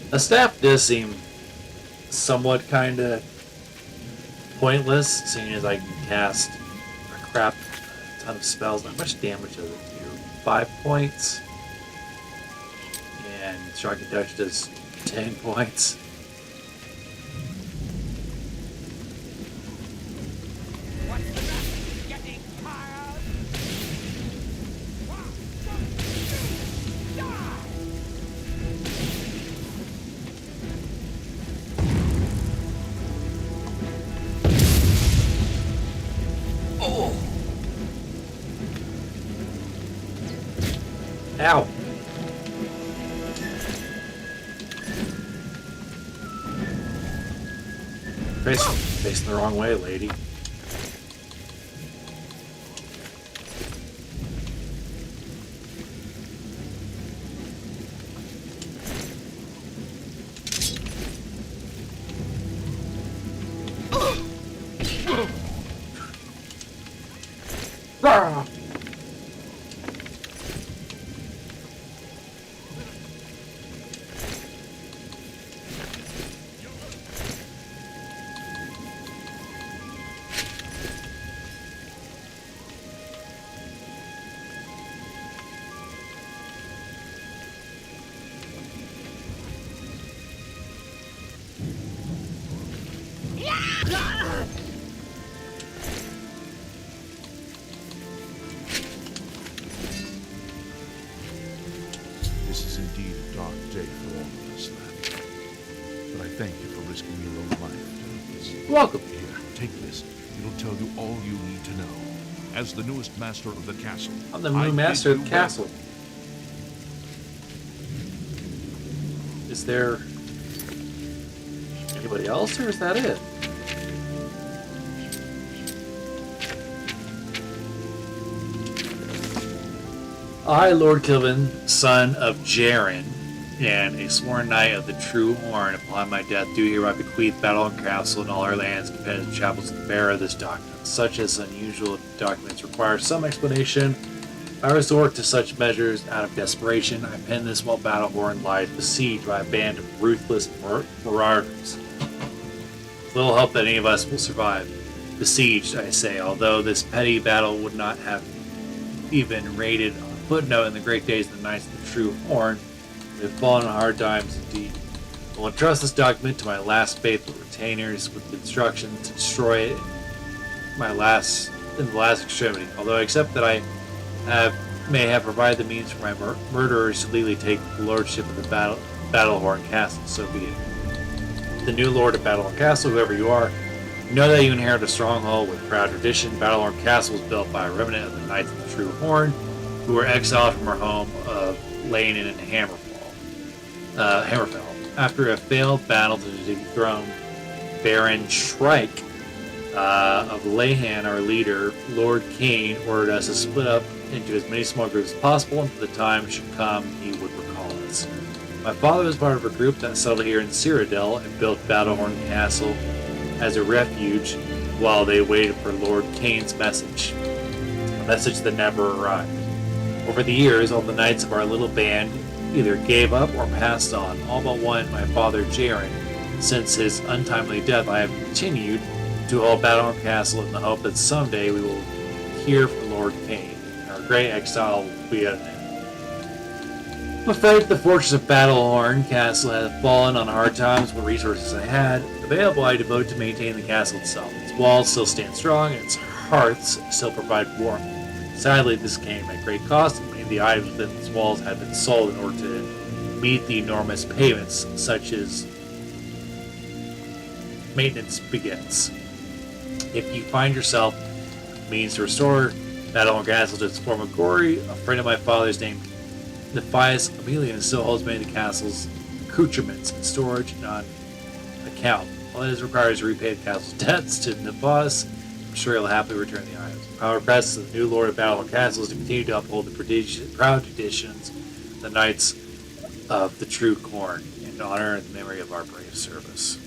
A staff does seem somewhat kind of pointless, seeing as I can cast a crap ton of spells. How much damage does it do? 5 points. And Shocking Touch does 10 points. Ow! Facing the wrong way, lady. Rah! This is indeed a dark day for all of us, lad. But I thank you for risking your own life to help us. Welcome. Here, take this. It'll tell you all you need to know. As the newest master of the castle, I'm the new master of the castle. Is there anybody else, or is that it? I, Lord Kilvin, son of Jaren, and a sworn knight of the True Horn, upon my death, do hereby bequeath Battle and Castle and all our lands, competitive chapels, to the bearer of this document. Such as unusual documents require some explanation. I resort to such measures out of desperation. I pen this while Battlehorn lies besieged by a band of ruthless marauders. Little hope that any of us will survive. Besieged, I say, although this petty battle would not have even rated a footnote in the great days of the Knights of the True Horn. We have fallen on hard times indeed. I will entrust this document to my last faithful retainers with instructions to destroy it in the last extremity. Although I accept that I may have provided the means for my murderers to legally take the lordship of the Battlehorn Castle, so be it. The new lord of Battlehorn Castle, whoever you are, know that you inherit a stronghold with proud tradition. Battlehorn Castle was built by a remnant of the Knights of the True Horn, who were exiled from our home of Leynin and Hammerfell. After a failed battle to dethrone Baron Shrike of Leyhan, our leader, Lord Kane, ordered us to split up into as many small groups as possible, and for the time should come, he would recall us. My father was part of a group that settled here in Cyrodiil and built Battlehorn Castle as a refuge while they waited for Lord Kane's message. A message that never arrived. Over the years, all the knights of our little band either gave up or passed on, all but one, my father Jaren. Since his untimely death, I have continued to hold Battlehorn Castle in the hope that someday we will hear from Lord Kane, and our great exile will be at an end. I'm afraid the fortress of Battlehorn Castle has fallen on hard times. What resources I had available I devote to maintain the castle itself. Its walls still stand strong, and its hearths still provide warmth. Sadly, this came at great cost, and many of the items within its walls had been sold in order to meet the enormous payments, such as maintenance begins. If you find yourself means to restore Battlehorn Castle to its former glory, a friend of my father's named Nephias Aemilian still holds many of the castle's accoutrements in storage and on account. All it is required is to repay the castle's debts to Nephias. I'm sure he'll happily return the items. Our request of the new Lord of Battlehorn Castle is to continue to uphold the proud traditions of the Knights of the True Corn in honor and memory of our brave service.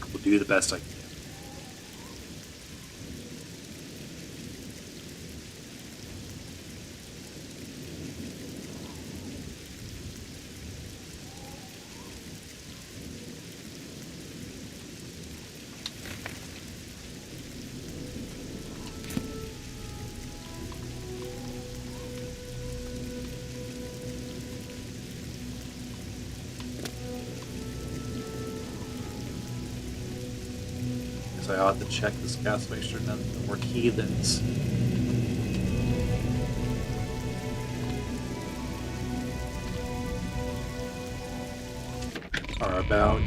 I will do the best I can. So I ought to check this castle, make sure none more heathens are about.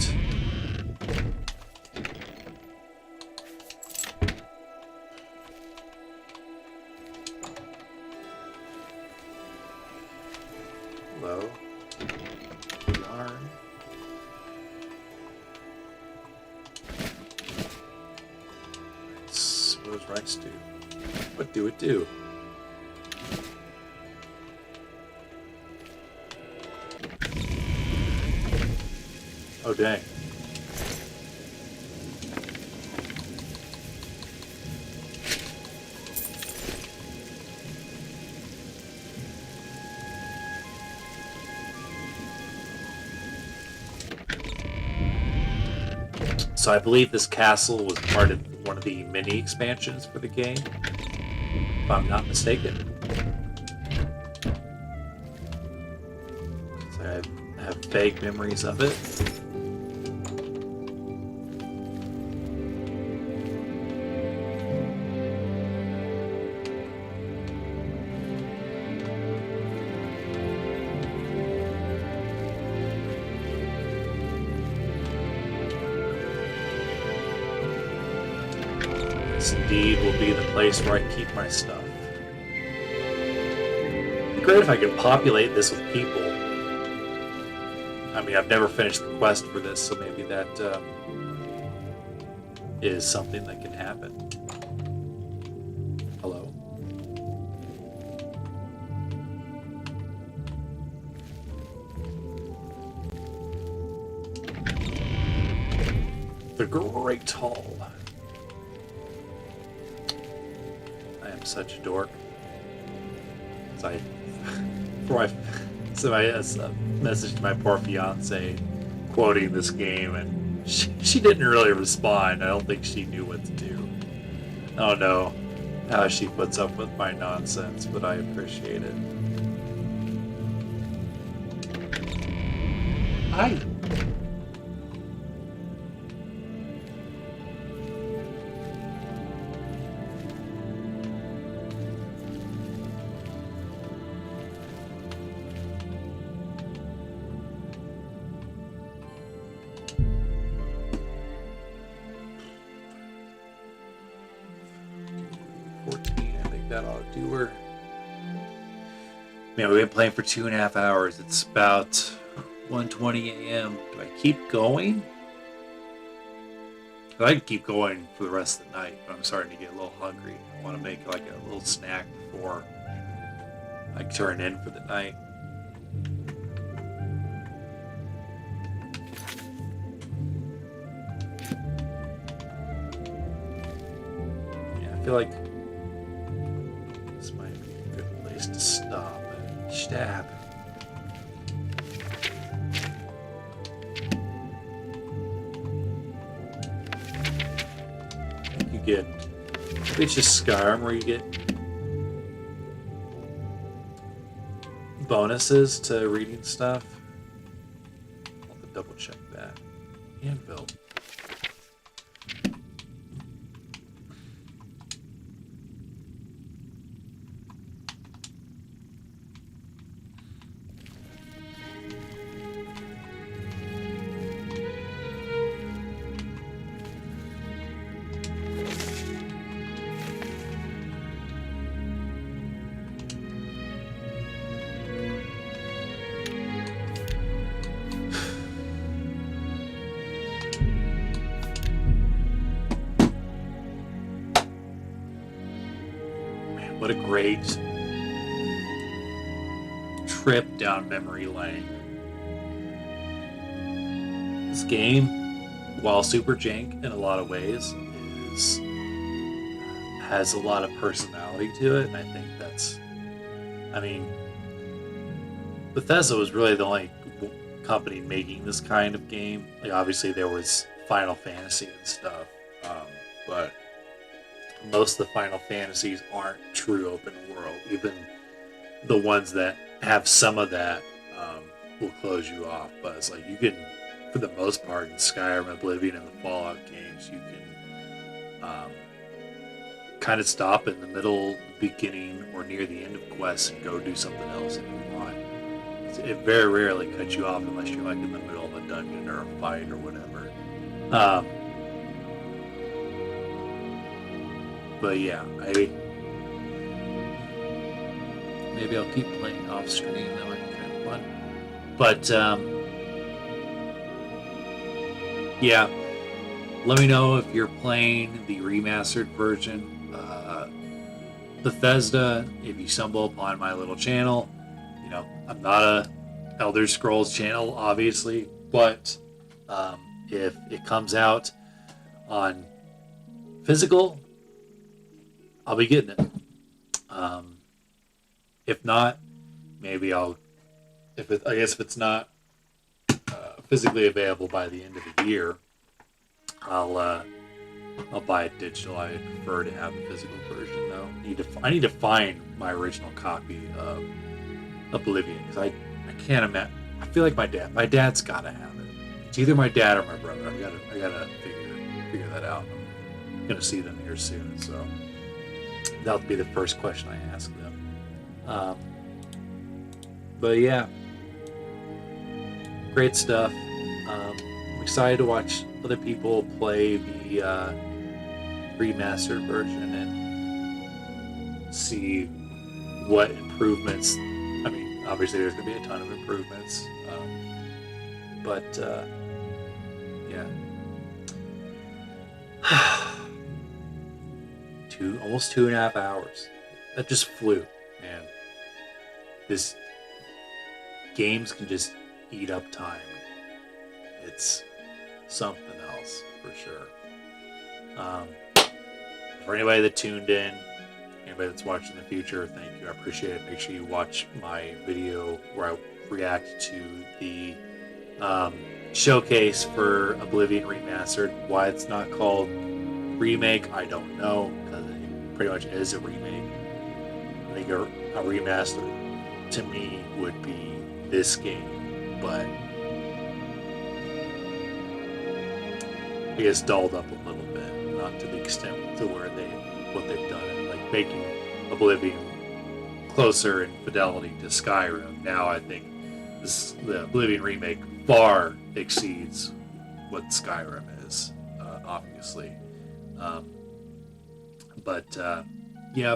Hello. Yarn. Rice. What does rice do? What do it do? Oh, dang. So I believe this castle was part of one of the mini expansions for the game, if I'm not mistaken. So I have vague memories of it. This indeed will be the place where I keep my stuff. It'd be great if I could populate this with people. I mean, I've never finished the quest for this, so maybe that is something that can happen. Hello? The Great Hall. I am such a dork. So I messaged my poor fiance quoting this game, and she didn't really respond. I don't think she knew what to do. I don't know how she puts up with my nonsense, but I appreciate it. Hi. That ought to do her. Man, we've been playing for 2.5 hours. It's about 1:20 a.m. Do I keep going? I could keep going for the rest of the night, but I'm starting to get a little hungry. I want to make like a little snack before I turn in for the night. Yeah, I feel like to stop and stab. You get, it's just Skyrim where you get bonuses to reading stuff. I'll have to double check that. Anvil. What a great trip down memory lane. This game, while super jank in a lot of ways, has a lot of personality to it, and I think that's, I mean, Bethesda was really the only company making this kind of game. Like, obviously there was Final Fantasy and stuff, but most of the Final Fantasies aren't true open world. Even the ones that have some of that will close you off. But it's like you can, for the most part, in Skyrim, Oblivion, and the Fallout games, you can kind of stop in the middle, beginning, or near the end of quests and go do something else if you want. It very rarely cuts you off unless you're like in the middle of a dungeon or a fight or whatever. But yeah, maybe I'll keep playing off stream. That might be kind of fun. But yeah, let me know if you're playing the remastered version. Bethesda, if you stumble upon my little channel, you know, I'm not a Elder Scrolls channel, obviously, but if it comes out on physical, I'll be getting it. If not, maybe I guess if it's not physically available by the end of the year, I'll buy it digital. I prefer to have a physical version though. I need to find my original copy of Oblivion because I can't imagine. I feel like my dad's gotta have it. It's either my dad or my brother. I gotta figure that out. I'm gonna see them here soon, so that'll be the first question I ask them. But yeah, great stuff. I'm excited to watch other people play the remastered version and see what improvements. I mean, obviously there's going to be a ton of improvements, but yeah, almost 2.5 hours. That just flew, man. This games can just eat up time. It's something else for sure. For anybody that tuned in, anybody that's watching in the future, thank you. I appreciate it. Make sure you watch my video where I react to the showcase for Oblivion Remastered. Why it's not called remake, I don't know, because it pretty much is a remake. I think a remaster to me would be this game, but I guess dolled up a little bit, not to the extent to where what they've done, like making Oblivion closer in fidelity to Skyrim. Now I think the Oblivion remake far exceeds what Skyrim is, obviously. But yeah,